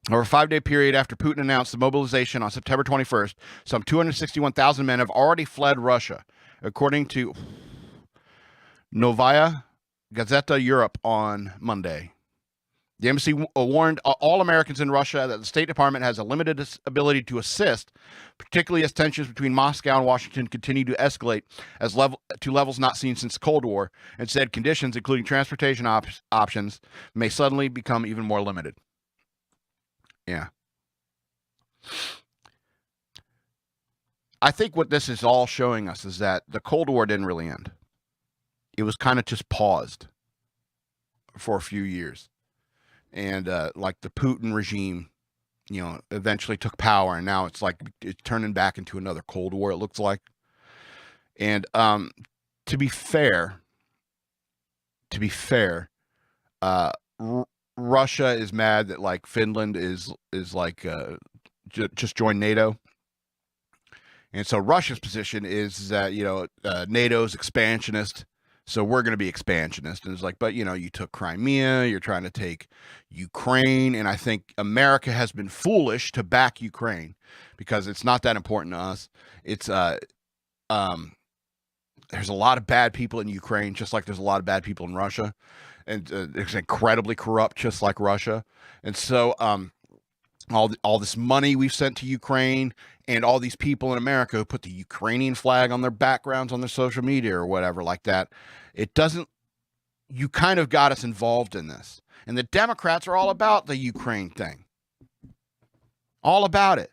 Over a 5-day period after Putin announced the mobilization on September 21st, some 261,000 men have already fled Russia, according to Novaya Gazeta Europe on Monday. The embassy warned all Americans in Russia that the State Department has a limited ability to assist, particularly as tensions between Moscow and Washington continue to escalate to levels not seen since the Cold War, and said conditions, including transportation options, may suddenly become even more limited. Yeah. I think what this is all showing us is that the Cold War didn't really end. It was kind of just paused for a few years. And like the Putin regime, you know, eventually took power, and now it's like it's turning back into another Cold War, it looks like. And to be fair, Russia is mad that like Finland is like just joined NATO. And so Russia's position is that, you know, NATO's expansionist, so we're going to be expansionist. And it's like, but, you know, you took Crimea, you're trying to take Ukraine. And I think America has been foolish to back Ukraine because it's not that important to us. It's, there's a lot of bad people in Ukraine, just like there's a lot of bad people in Russia. And it's incredibly corrupt, just like Russia. And so all this money we've sent to Ukraine and all these people in America who put the Ukrainian flag on their backgrounds on their social media or whatever like that, it doesn't, you kind of got us involved in this. And the Democrats are all about the Ukraine thing. All about it.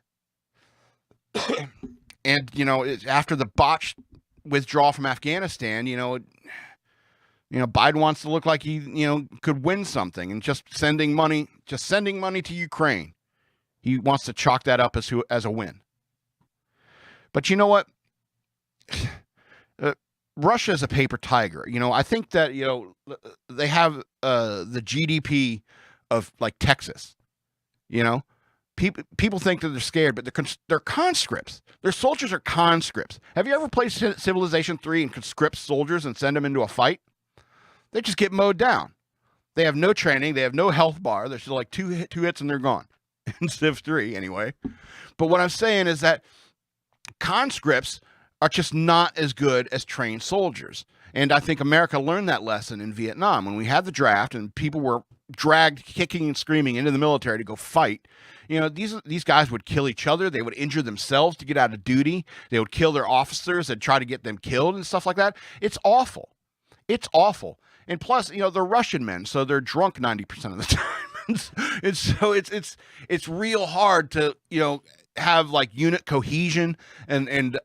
And, you know, after the botched withdrawal from Afghanistan, you know, Biden wants to look like he, you know, could win something, and just sending money to Ukraine. He wants to chalk that up as a win. But you know what? Russia is a paper tiger. You know, I think that, you know, they have the GDP of like Texas. You know, people think that they're scared, but they're conscripts. Their soldiers are conscripts. Have you ever played Civilization 3 and conscript soldiers and send them into a fight? They just get mowed down. They have no training. They have no health bar. There's like two hits and they're gone. In Civ 3 anyway. But what I'm saying is that conscripts are just not as good as trained soldiers. And I think America learned that lesson in Vietnam when we had the draft and people were dragged kicking and screaming into the military to go fight. You know, these guys would kill each other. They would injure themselves to get out of duty. They would kill their officers and try to get them killed and stuff like that. It's awful. It's awful. And plus, you know, they're Russian men, so they're drunk 90% of the time. And so it's real hard to, you know, have like unit cohesion and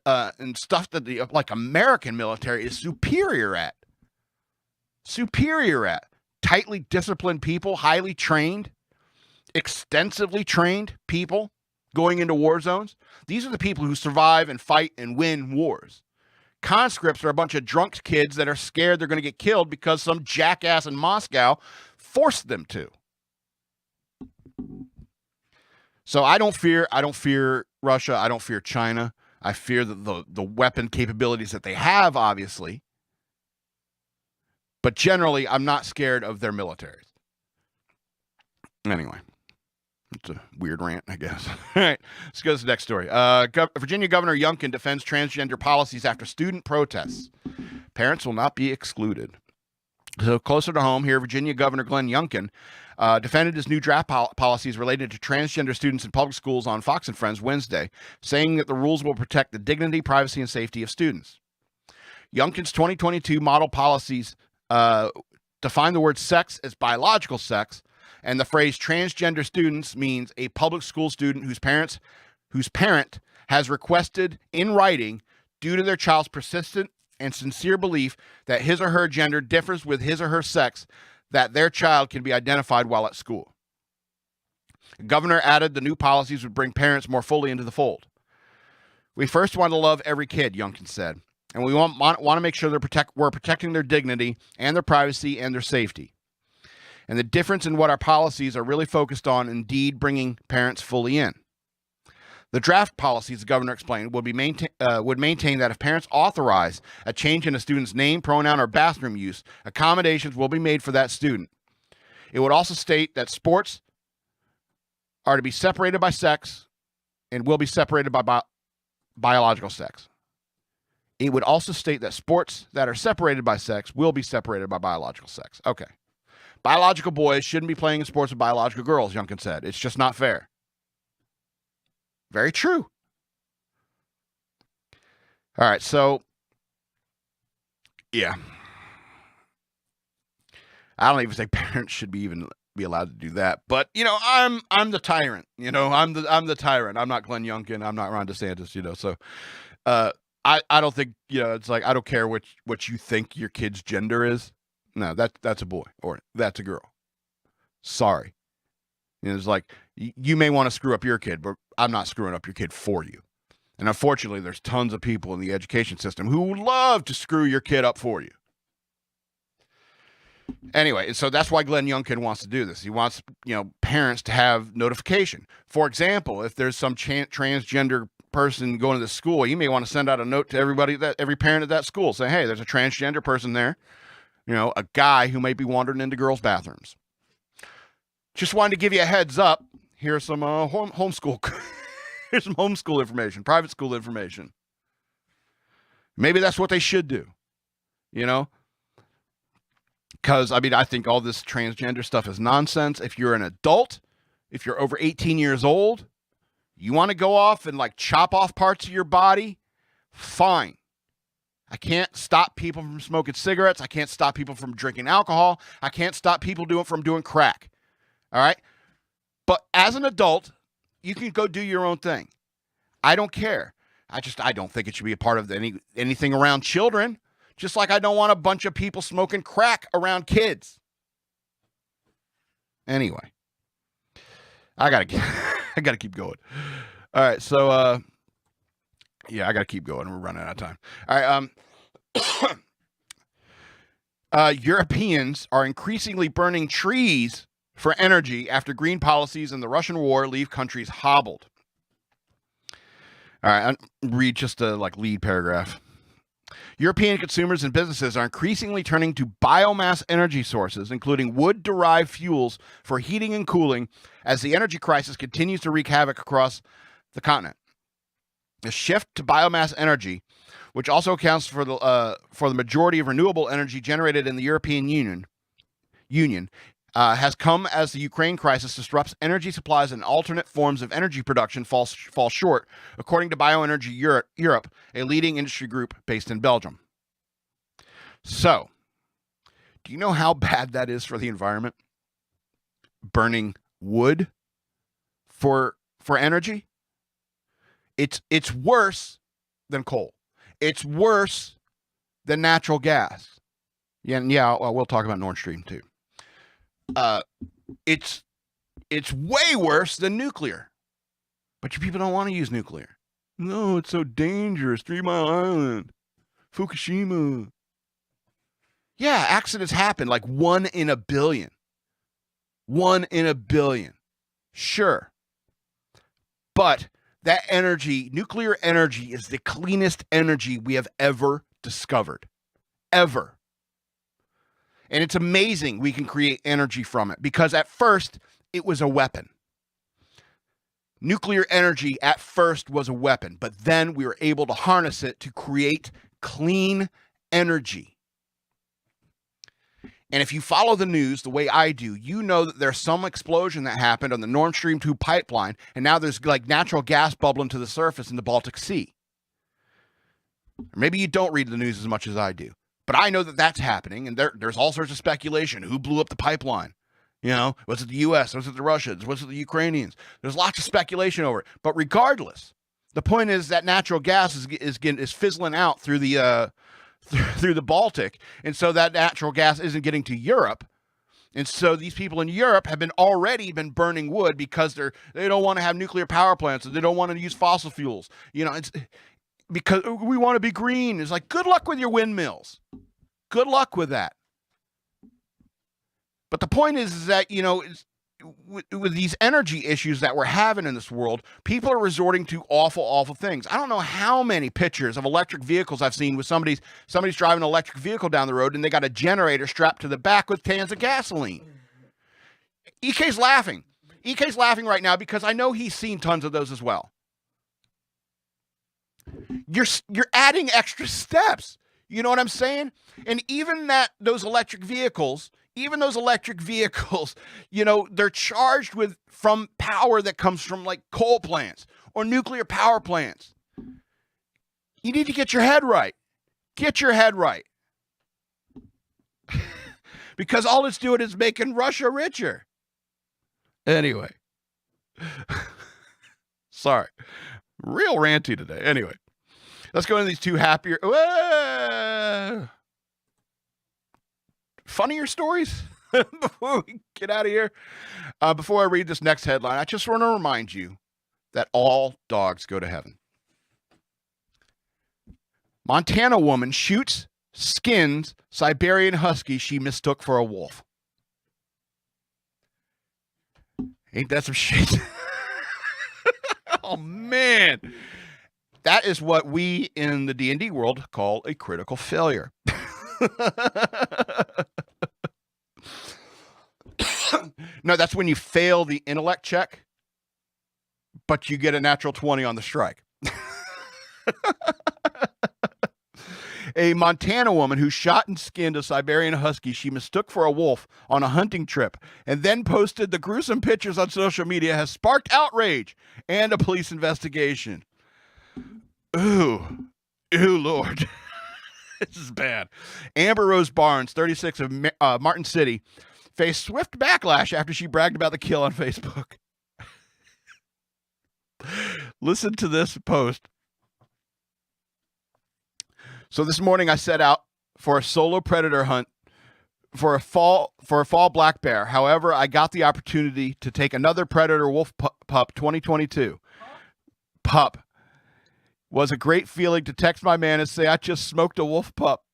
stuff that the like American military is superior at. Tightly disciplined people, highly trained, extensively trained people, going into war zones. These are the people who survive and fight and win wars. Conscripts are a bunch of drunk kids that are scared they're going to get killed because some jackass in Moscow forced them to. So I don't fear Russia. I don't fear China. I fear the weapon capabilities that they have, obviously. But generally, I'm not scared of their militaries. Anyway, it's a weird rant, I guess. All right, let's go to the next story. Virginia Governor Youngkin defends transgender policies after student protests. Parents will not be excluded. So closer to home here, Virginia Governor Glenn Youngkin defended his new draft policies related to transgender students in public schools on Fox and Friends Wednesday, saying that the rules will protect the dignity, privacy, and safety of students. Youngkin's 2022 model policies define the word sex as biological sex, and the phrase transgender students means a public school student whose parent has requested in writing, due to their child's persistent and sincere belief that his or her gender differs with his or her sex, that their child can be identified while at school. The governor added the new policies would bring parents more fully into the fold. We first want to love every kid, Youngkin said, and we want to make sure we're protecting their dignity and their privacy and their safety. And the difference in what our policies are really focused on, indeed bringing parents fully in. The draft policies, the governor explained, would maintain that if parents authorize a change in a student's name, pronoun, or bathroom use, accommodations will be made for that student. It would also state that sports are to be separated by sex and will be separated by biological sex. It would also state that sports that are separated by sex will be separated by biological sex. Okay. Biological boys shouldn't be playing in sports with biological girls, Youngkin said. It's just not fair. Very true. All right, so, yeah. I don't even think parents should be allowed to do that. But, I'm the tyrant. I'm the tyrant. I'm not Glenn Youngkin. I'm not Ron DeSantis, so I don't think, it's like, I don't care what you think your kid's gender is. No, that's a boy or that's a girl. Sorry. It's like, you may want to screw up your kid, but I'm not screwing up your kid for you. And unfortunately, there's tons of people in the education system who love to screw your kid up for you. Anyway, so that's why Glenn Youngkin wants to do this. He wants, parents to have notification. For example, if there's some transgender person going to the school, you may want to send out a note to every parent at that school saying, hey, there's a transgender person there. A guy who might be wandering into girls' bathrooms. Just wanted to give you a heads up. Here's some homeschool. Here's some homeschool information, private school information. Maybe that's what they should do. Because, I think all this transgender stuff is nonsense. If you're an adult, if you're over 18 years old, you want to go off and chop off parts of your body, fine. I can't stop people from smoking cigarettes. I can't stop people from drinking alcohol. I can't stop people from doing crack. All right? But as an adult, you can go do your own thing. I don't care. I don't think it should be a part of anything around children. Just like I don't want a bunch of people smoking crack around kids. Anyway. I gotta keep going. All right, so yeah, I gotta keep going. We're running out of time. All right, Europeans are increasingly burning trees for energy after green policies in the Russian war leave countries hobbled. All right, I'll read just a lead paragraph. European consumers and businesses are increasingly turning to biomass energy sources, including wood-derived fuels for heating and cooling, as the energy crisis continues to wreak havoc across the continent. The shift to biomass energy, which also accounts for the majority of renewable energy generated in the European Union, has come as the Ukraine crisis disrupts energy supplies and alternate forms of energy production fall short, according to Bioenergy Europe, a leading industry group based in Belgium. So, do you know how bad that is for the environment? Burning wood for energy? It's worse than coal. It's worse than natural gas. Yeah, well, we'll talk about Nord Stream too. It's way worse than nuclear. But you people don't want to use nuclear. No, it's so dangerous. 3 Mile Island, Fukushima. Yeah, accidents happen, like 1 in a billion. 1 in a billion. Sure. But that energy, nuclear energy, is the cleanest energy we have ever discovered. Ever. And it's amazing we can create energy from it, because at first it was a weapon. Nuclear energy at first was a weapon, but then we were able to harness it to create clean energy. And if you follow the news the way I do, you know that there's some explosion that happened on the Nord Stream 2 pipeline, and now there's like natural gas bubbling to the surface in the Baltic Sea. Or maybe you don't read the news as much as I do, but I know that that's happening, and there's all sorts of speculation. Who blew up the pipeline? You know, was it the U.S.? Was it the Russians? Was it the Ukrainians? There's lots of speculation over it. But regardless, the point is that natural gas is fizzling out through the Baltic, and so that natural gas isn't getting to Europe. And so these people in Europe have already been burning wood because they don't want to have nuclear power plants, and they don't want to use fossil fuels. You know, it's because we want to be green. It's like, good luck with your windmills. Good luck with that. But the point is that, you know, with these energy issues that we're having in this world, people are resorting to awful, awful things. I don't know how many pictures of electric vehicles I've seen with somebody's driving an electric vehicle down the road, and they got a generator strapped to the back with cans of gasoline. EK's laughing. EK's laughing right now because I know he's seen tons of those as well. You're adding extra steps. You know what I'm saying? And even those electric vehicles, you know, they're charged from power that comes from like coal plants or nuclear power plants. You need to get your head right. Get your head right. Because all it's doing is making Russia richer. Anyway. Sorry. Real ranty today. Anyway. Let's go into these two happier, funnier stories before we get out of here. Before I read this next headline, I just want to remind you that all dogs go to heaven. Montana woman shoots, skins Siberian husky she mistook for a wolf. Ain't that some shit? Oh, man. That is what we in the D&D world call a critical failure. No, that's when you fail the intellect check, but you get a natural 20 on the strike. A Montana woman who shot and skinned a Siberian husky she mistook for a wolf on a hunting trip and then posted the gruesome pictures on social media has sparked outrage and a police investigation. Ooh, Lord. This is bad. Amber Rose Barnes, 36 of Martin City, faced swift backlash after she bragged about the kill on Facebook. Listen to this post. So this morning I set out for a solo predator hunt for a fall black bear. However, I got the opportunity to take another predator wolf pup 2022. Pup. Was a great feeling to text my man and say, I just smoked a wolf pup.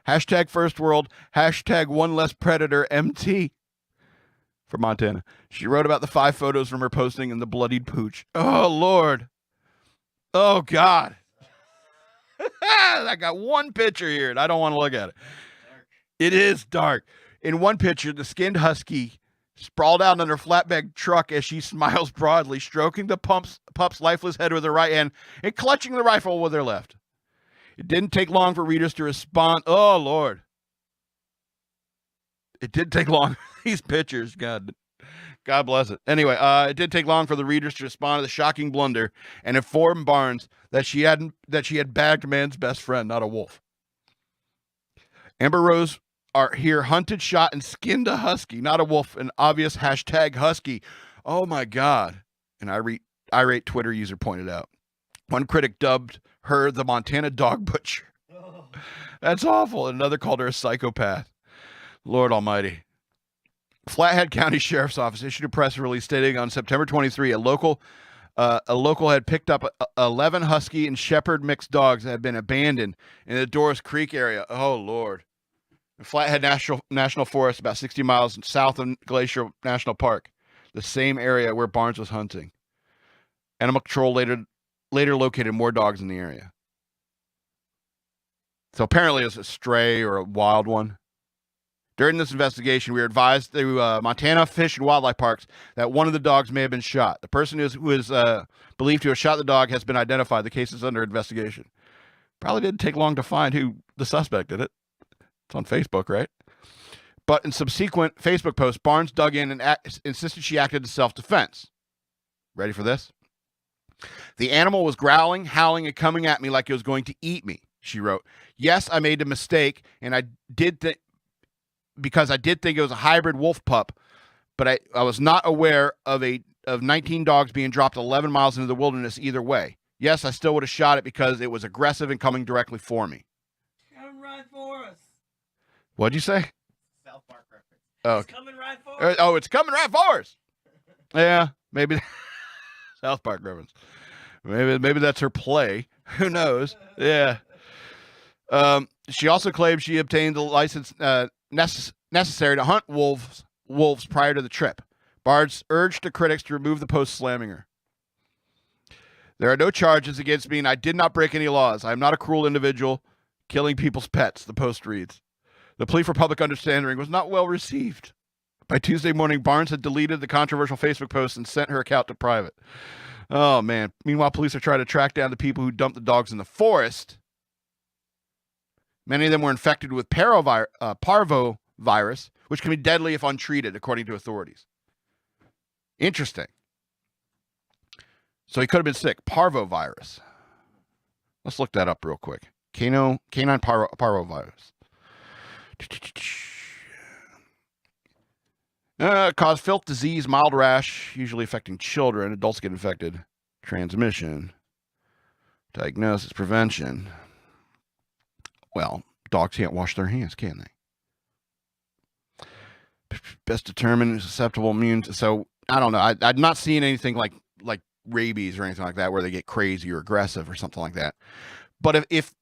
Hashtag first world. Hashtag one less predator MT. For Montana. She wrote about the 5 photos from her posting and the bloodied pooch. Oh, Lord. Oh, God. I got one picture here, and I don't want to look at it. It is dark. In one picture, the skinned husky sprawled out on her flatbed truck as she smiles broadly, stroking the pup's lifeless head with her right hand and clutching the rifle with her left. It didn't take long for readers to respond. Oh, Lord. It did take long. These pictures, God bless it. Anyway, it did take long for the readers to respond to the shocking blunder and inform Barnes that she had bagged man's best friend, not a wolf. Amber Rose are here hunted, shot, and skinned a husky, not a wolf, an obvious hashtag husky. Oh my God. An irate Twitter user pointed out. One critic dubbed her the Montana dog butcher. Oh. That's awful. Another called her a psychopath. Lord Almighty. Flathead County Sheriff's Office issued a press release stating on September 23, a local A local had picked up 11 husky and shepherd mixed dogs that had been abandoned in the Doris Creek area. Oh, Lord. Flathead National Forest, about 60 miles south of Glacier National Park, the same area where Barnes was hunting. Animal Control later located more dogs in the area. So apparently it was a stray or a wild one. During this investigation, we were advised through Montana Fish and Wildlife Parks that one of the dogs may have been shot. The person who is believed to have shot the dog has been identified. The case is under investigation. Probably didn't take long to find who the suspect did it. It's on Facebook, right? But in subsequent Facebook posts, Barnes dug in and insisted she acted in self-defense. Ready for this? The animal was growling, howling, and coming at me like it was going to eat me, she wrote. Yes, I made a mistake, and I did think it was a hybrid wolf pup, but I was not aware of 19 dogs being dropped 11 miles into the wilderness either way. Yes, I still would have shot it because it was aggressive and coming directly for me.
Come right for us.
What'd you say?
South Park reference.
Oh,
It's coming right for us.
oh, it's coming right for us. Yeah, maybe South Park reference. Maybe that's her play. Who knows? Yeah. She also claimed she obtained the license necessary to hunt wolves prior to the trip. Barnes urged the critics to remove the post, slamming her. There are no charges against me, and I did not break any laws. I am not a cruel individual killing people's pets, the post reads. The plea for public understanding was not well received. By Tuesday morning, Barnes had deleted the controversial Facebook post and sent her account to private. Oh, man. Meanwhile, police are trying to track down the people who dumped the dogs in the forest. Many of them were infected with parvovirus, which can be deadly if untreated, according to authorities. Interesting. So he could have been sick. Parvovirus. Let's look that up real quick. Canine parvovirus. Cause filth disease, mild rash, usually affecting children. Adults get infected. Transmission. Diagnosis, prevention. Well, dogs can't wash their hands, can they? Best determined susceptible immune. So I don't know. I'm not seeing anything like rabies or anything like that where they get crazy or aggressive or something like that. But if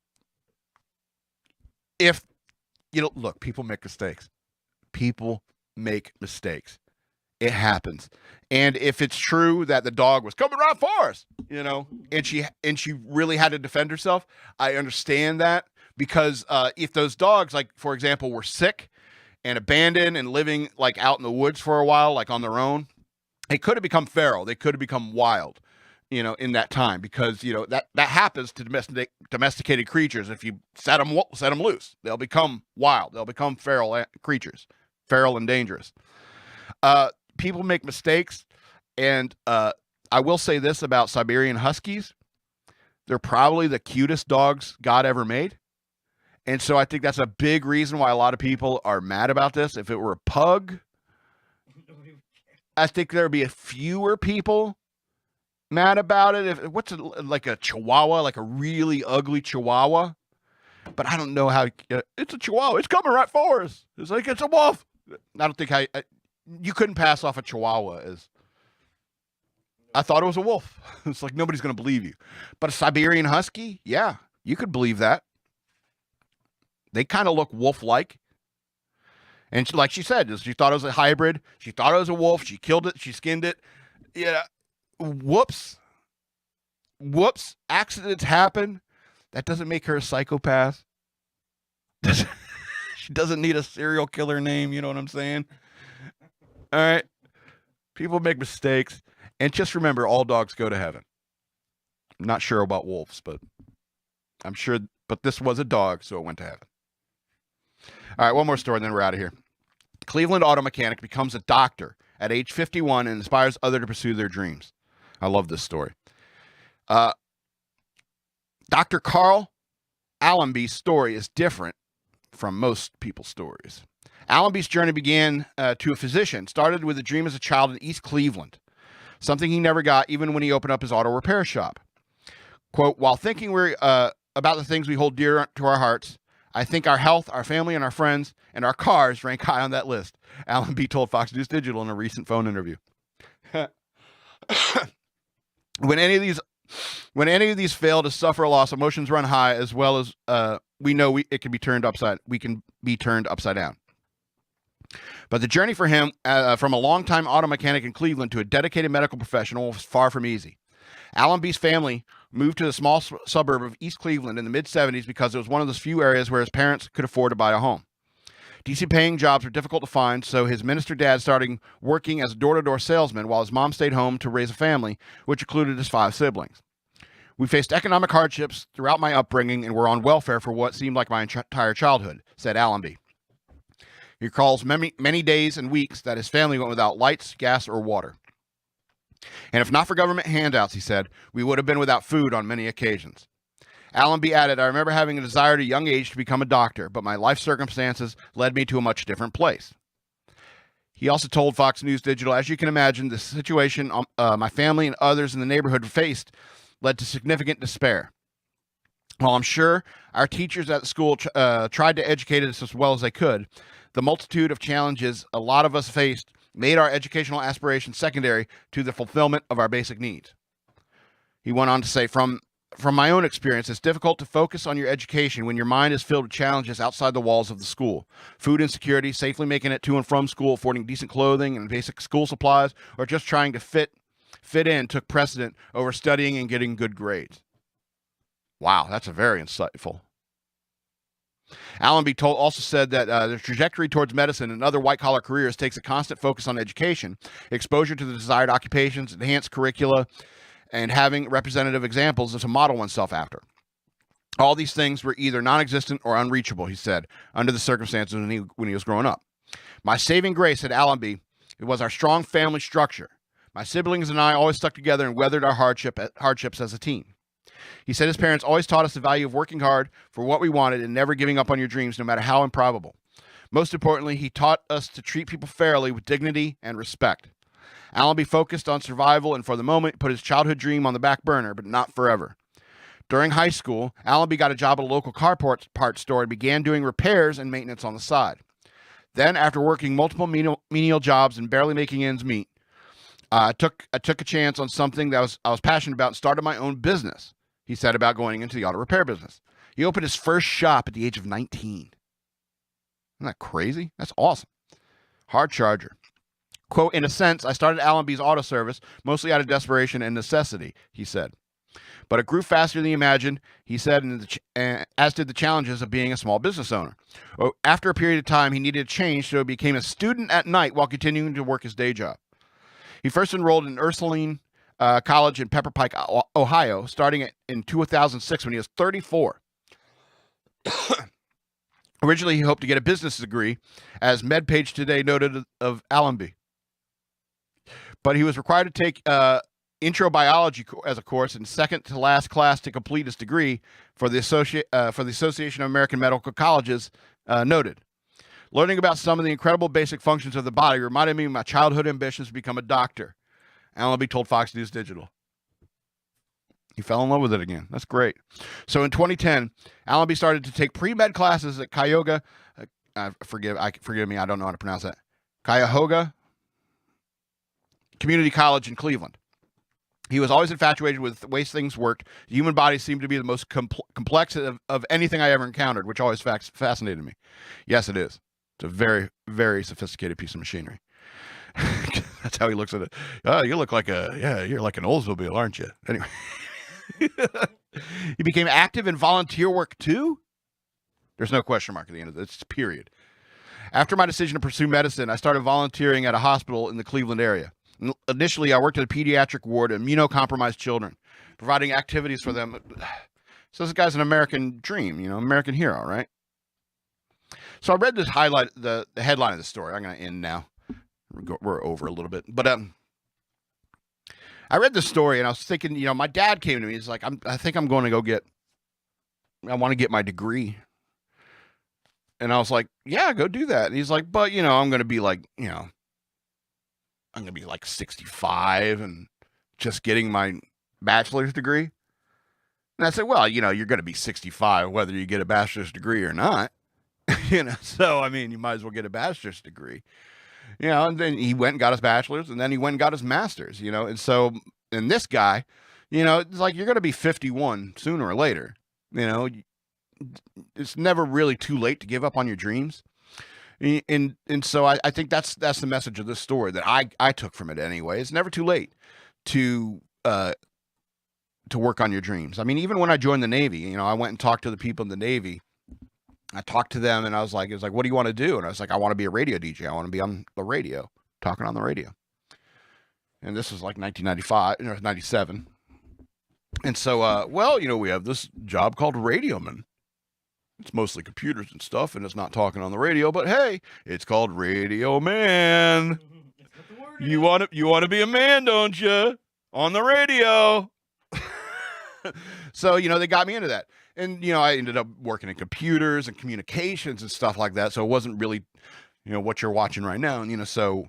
look, people make mistakes. People make mistakes. It happens. And if it's true that the dog was coming right for us, and she really had to defend herself, I understand that, because if those dogs, like for example, were sick and abandoned and living like out in the woods for a while, like on their own, they could have become feral. They could have become wild, in that time, because that happens to domesticated creatures. If you set them loose, they'll become wild. They'll become feral creatures, feral and dangerous. People make mistakes, and I will say this about Siberian Huskies: they're probably the cutest dogs God ever made, and so I think that's a big reason why a lot of people are mad about this. If it were a pug, I think there'd be fewer people mad about it. What's like a Chihuahua, like a really ugly Chihuahua? But I don't know how. It's a Chihuahua. It's coming right for us. It's like it's a wolf. I don't think you couldn't pass off a Chihuahua as. I thought it was a wolf. It's like nobody's going to believe you. But a Siberian Husky, yeah, you could believe that. They kind of look wolf-like. And like she said, she thought it was a hybrid. She thought it was a wolf. She killed it. She skinned it. Yeah. Whoops. Accidents happen. That doesn't make her a psychopath. She doesn't need a serial killer name. You know what I'm saying? All right. People make mistakes. And just remember, all dogs go to heaven. I'm not sure about wolves, but I'm sure. But this was a dog, so it went to heaven. All right, one more story, and then we're out of here. Cleveland auto mechanic becomes a doctor at age 51 and inspires others to pursue their dreams. I love this story. Dr. Carl Allenby's story is different from most people's stories. Allenby's journey began to a physician, started with a dream as a child in East Cleveland, something he never got even when he opened up his auto repair shop. Quote, while thinking about the things we hold dear to our hearts, I think our health, our family, and our friends, and our cars rank high on that list, Allenby told Fox News Digital in a recent phone interview. When any of these fail to suffer a loss, emotions run high, as well as we know we can be turned upside down. But the journey for him, from a longtime auto mechanic in Cleveland to a dedicated medical professional, was far from easy. Allenby's family moved to the small suburb of East Cleveland in the mid-'70s because it was one of those few areas where his parents could afford to buy a home. Decent-paying jobs were difficult to find, so his minister dad started working as a door-to-door salesman while his mom stayed home to raise a family, which included his 5 siblings. We faced economic hardships throughout my upbringing and were on welfare for what seemed like my entire childhood, said Allenby. He recalls many days and weeks that his family went without lights, gas, or water. And if not for government handouts, he said, we would have been without food on many occasions. Allenby added, I remember having a desire at a young age to become a doctor, but my life circumstances led me to a much different place. He also told Fox News Digital, as you can imagine, the situation my family and others in the neighborhood faced led to significant despair. While I'm sure our teachers at the school tried to educate us as well as they could, the multitude of challenges a lot of us faced made our educational aspirations secondary to the fulfillment of our basic needs. He went on to say, from my own experience, it's difficult to focus on your education when your mind is filled with challenges outside the walls of the school. Food insecurity, safely making it to and from school, affording decent clothing and basic school supplies, or just trying to fit in took precedent over studying and getting good grades. Wow, that's a very insightful. Allenby also said that the trajectory towards medicine and other white-collar careers takes a constant focus on education, exposure to the desired occupations, enhanced curricula, and having representative examples to model oneself after. All these things were either non-existent or unreachable, he said, under the circumstances when he was growing up. My saving grace, said Allenby, it was our strong family structure. My siblings and I always stuck together and weathered our hardships as a team. He said his parents always taught us the value of working hard for what we wanted and never giving up on your dreams, no matter how improbable. Most importantly, he taught us to treat people fairly with dignity and respect. Allenby focused on survival and for the moment put his childhood dream on the back burner, but not forever. During high school, Allenby got a job at a local car parts store and began doing repairs and maintenance on the side. Then, after working multiple menial jobs and barely making ends meet, I took a chance on something that I was passionate about and started my own business, he said about going into the auto repair business. He opened his first shop at the age of 19. Isn't that crazy? That's awesome. Hard charger. Quote, in a sense, I started Allenby's auto service mostly out of desperation and necessity, he said. But it grew faster than he imagined, he said, as did the challenges of being a small business owner. After a period of time, he needed a change, so he became a student at night while continuing to work his day job. He first enrolled in Ursuline College in Pepper Pike, Ohio, starting in 2006 when he was 34. Originally, he hoped to get a business degree, as MedPage Today noted of Allenby. But he was required to take intro biology as a course and second to last class to complete his degree for the Association of American Medical Colleges noted. Learning about some of the incredible basic functions of the body reminded me of my childhood ambitions to become a doctor, Allenby told Fox News Digital. He fell in love with it again. That's great. So in 2010, Allenby started to take pre-med classes at Cuyahoga. Forgive me, I don't know how to pronounce that. Cuyahoga Community College in Cleveland. He was always infatuated with the way things worked. The human body seemed to be the most complex of anything I ever encountered, which always fascinated me. Yes, it is. It's a very, very sophisticated piece of machinery. That's how he looks at it. Oh, you look like you're like an Oldsmobile, aren't you? Anyway. He became active in volunteer work too? There's no question mark at the end of this, period. After my decision to pursue medicine, I started volunteering at a hospital in the Cleveland area. Initially, I worked at a pediatric ward of immunocompromised children, providing activities for them. So this guy's an American dream, American hero, right? So I read this the headline of the story. I'm going to end now. We're over a little bit. But I read this story and I was thinking, my dad came to me. He's like, I think I'm going to I want to get my degree. And I was like, yeah, go do that. And he's like, but, I'm going to be like, I'm going to be like 65 and just getting my bachelor's degree. And I said, well, you're going to be 65 whether you get a bachelor's degree or not. So, you might as well get a bachelor's degree. And then he went and got his bachelor's and then he went and got his master's, and so, and this guy You know, it's like you're going to be 51 sooner or later. You know, it's never really too late to give up on your dreams. And so I think that's the message of this story that I took from it anyway. It's never too late to work on your dreams. I mean, even when I joined the Navy, you know, I went and talked to the people in the Navy. I talked to them and it was like, what do you want to do? And I was like, I want to be a radio DJ. I want to be on the radio, talking on the radio. And this was like 1995, 97. And so, well, you know, we have this job called radioman. It's mostly computers and stuff, and it's not talking on the radio, but hey, it's called Radio Man. You want to be a man, don't you? On the radio. So, you know, they got me into that. And, you know, I ended up working in computers and communications and stuff like that. So it wasn't really, you know, what you're watching right now. And, you know, so,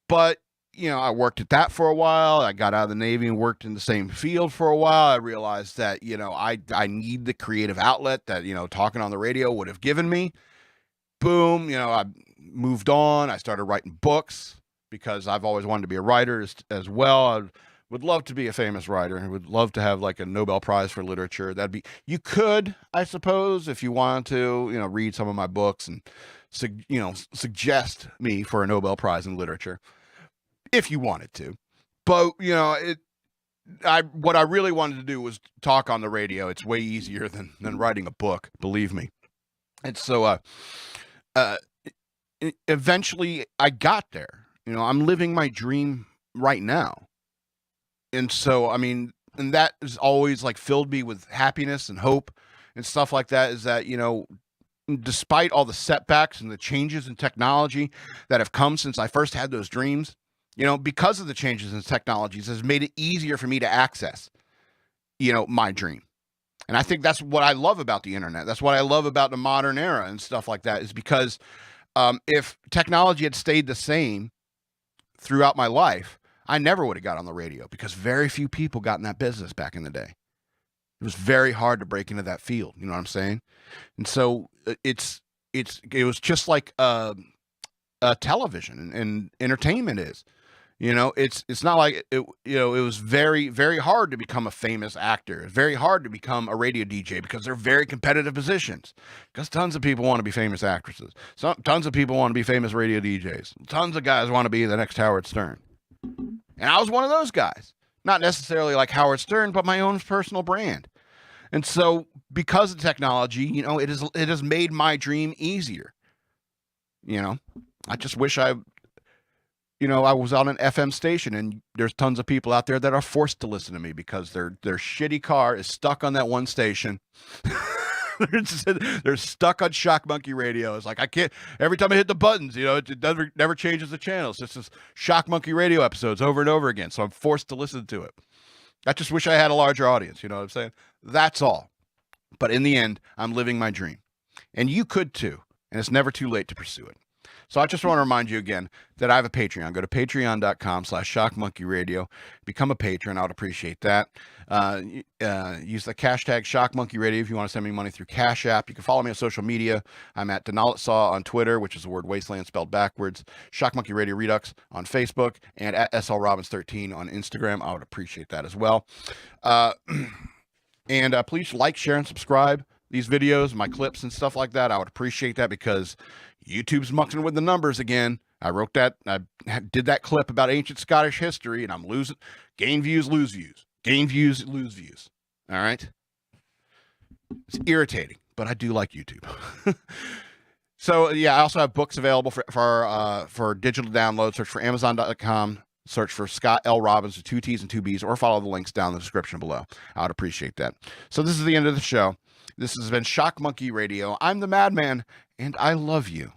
but, you know, I worked at that for a while. I got out of the Navy and worked in the same field for a while. I realized that, you know, I need the creative outlet that, you know, talking on the radio would have given me. Boom. You know, I moved on. I started writing books because I've always wanted to be a writer as well. I would love to be a famous writer. I would love to have like a Nobel Prize for literature. You could, I suppose, if you wanted to, you know, read some of my books and, you know, suggest me for a Nobel Prize in literature if you wanted to. But, you know, what I really wanted to do was talk on the radio. It's way easier than writing a book, believe me. And so, eventually I got there. You know, I'm living my dream right now. And so, I mean, and that has always like filled me with happiness and hope and stuff like that, is that, you know, despite all the setbacks and the changes in technology that have come since I first had those dreams, you know, because of the changes in technologies has made it easier for me to access, you know, my dream. And I think that's what I love about the internet. That's what I love about the modern era and stuff like that, is because if technology had stayed the same throughout my life, I never would have got on the radio, because very few people got in that business back in the day. It was very hard to break into that field. You know what I'm saying? And so it was just like television and entertainment is. You know, it's not like it. You know, it was very, very hard to become a famous actor. It's very hard to become a radio DJ because they're very competitive positions. Because tons of people want to be famous actresses. Tons of people want to be famous radio DJs. Tons of guys want to be the next Howard Stern. And I was one of those guys. Not necessarily like Howard Stern, but my own personal brand. And so, because of technology, you know, it has made my dream easier. You know, I just wish I was on an FM station, and there's tons of people out there that are forced to listen to me because their shitty car is stuck on that one station. They're stuck on Shock Monkey Radio. It's like, I can't, every time I hit the buttons, you know, it never changes the channels. It's just Shock Monkey Radio episodes over and over again. So I'm forced to listen to it. I just wish I had a larger audience. You know what I'm saying? That's all. But in the end, I'm living my dream. And you could too. And it's never too late to pursue it. So I just want to remind you again that I have a Patreon. Go to patreon.com/shockmonkeyradio. Become a patron. I would appreciate that. Use the hashtag shockmonkeyradio if you want to send me money through Cash App. You can follow me on social media. I'm at Denalitsaw on Twitter, which is the word wasteland spelled backwards. Shock Monkey Radio Redux on Facebook, and at SLRobbins13 on Instagram. I would appreciate that as well. And please like, share, and subscribe these videos, my clips and stuff like that. I would appreciate that, because YouTube's mucking with the numbers again. I did that clip about ancient Scottish history, and I'm losing. Gain views, lose views. Gain views, lose views. All right? It's irritating, but I do like YouTube. So, yeah, I also have books available for digital download. Search for Amazon.com. Search for Scott L. Robbins with 2 T's and 2 B's, or follow the links down in the description below. I would appreciate that. So this is the end of the show. This has been Shock Monkey Radio. I'm the Madman, and I love you.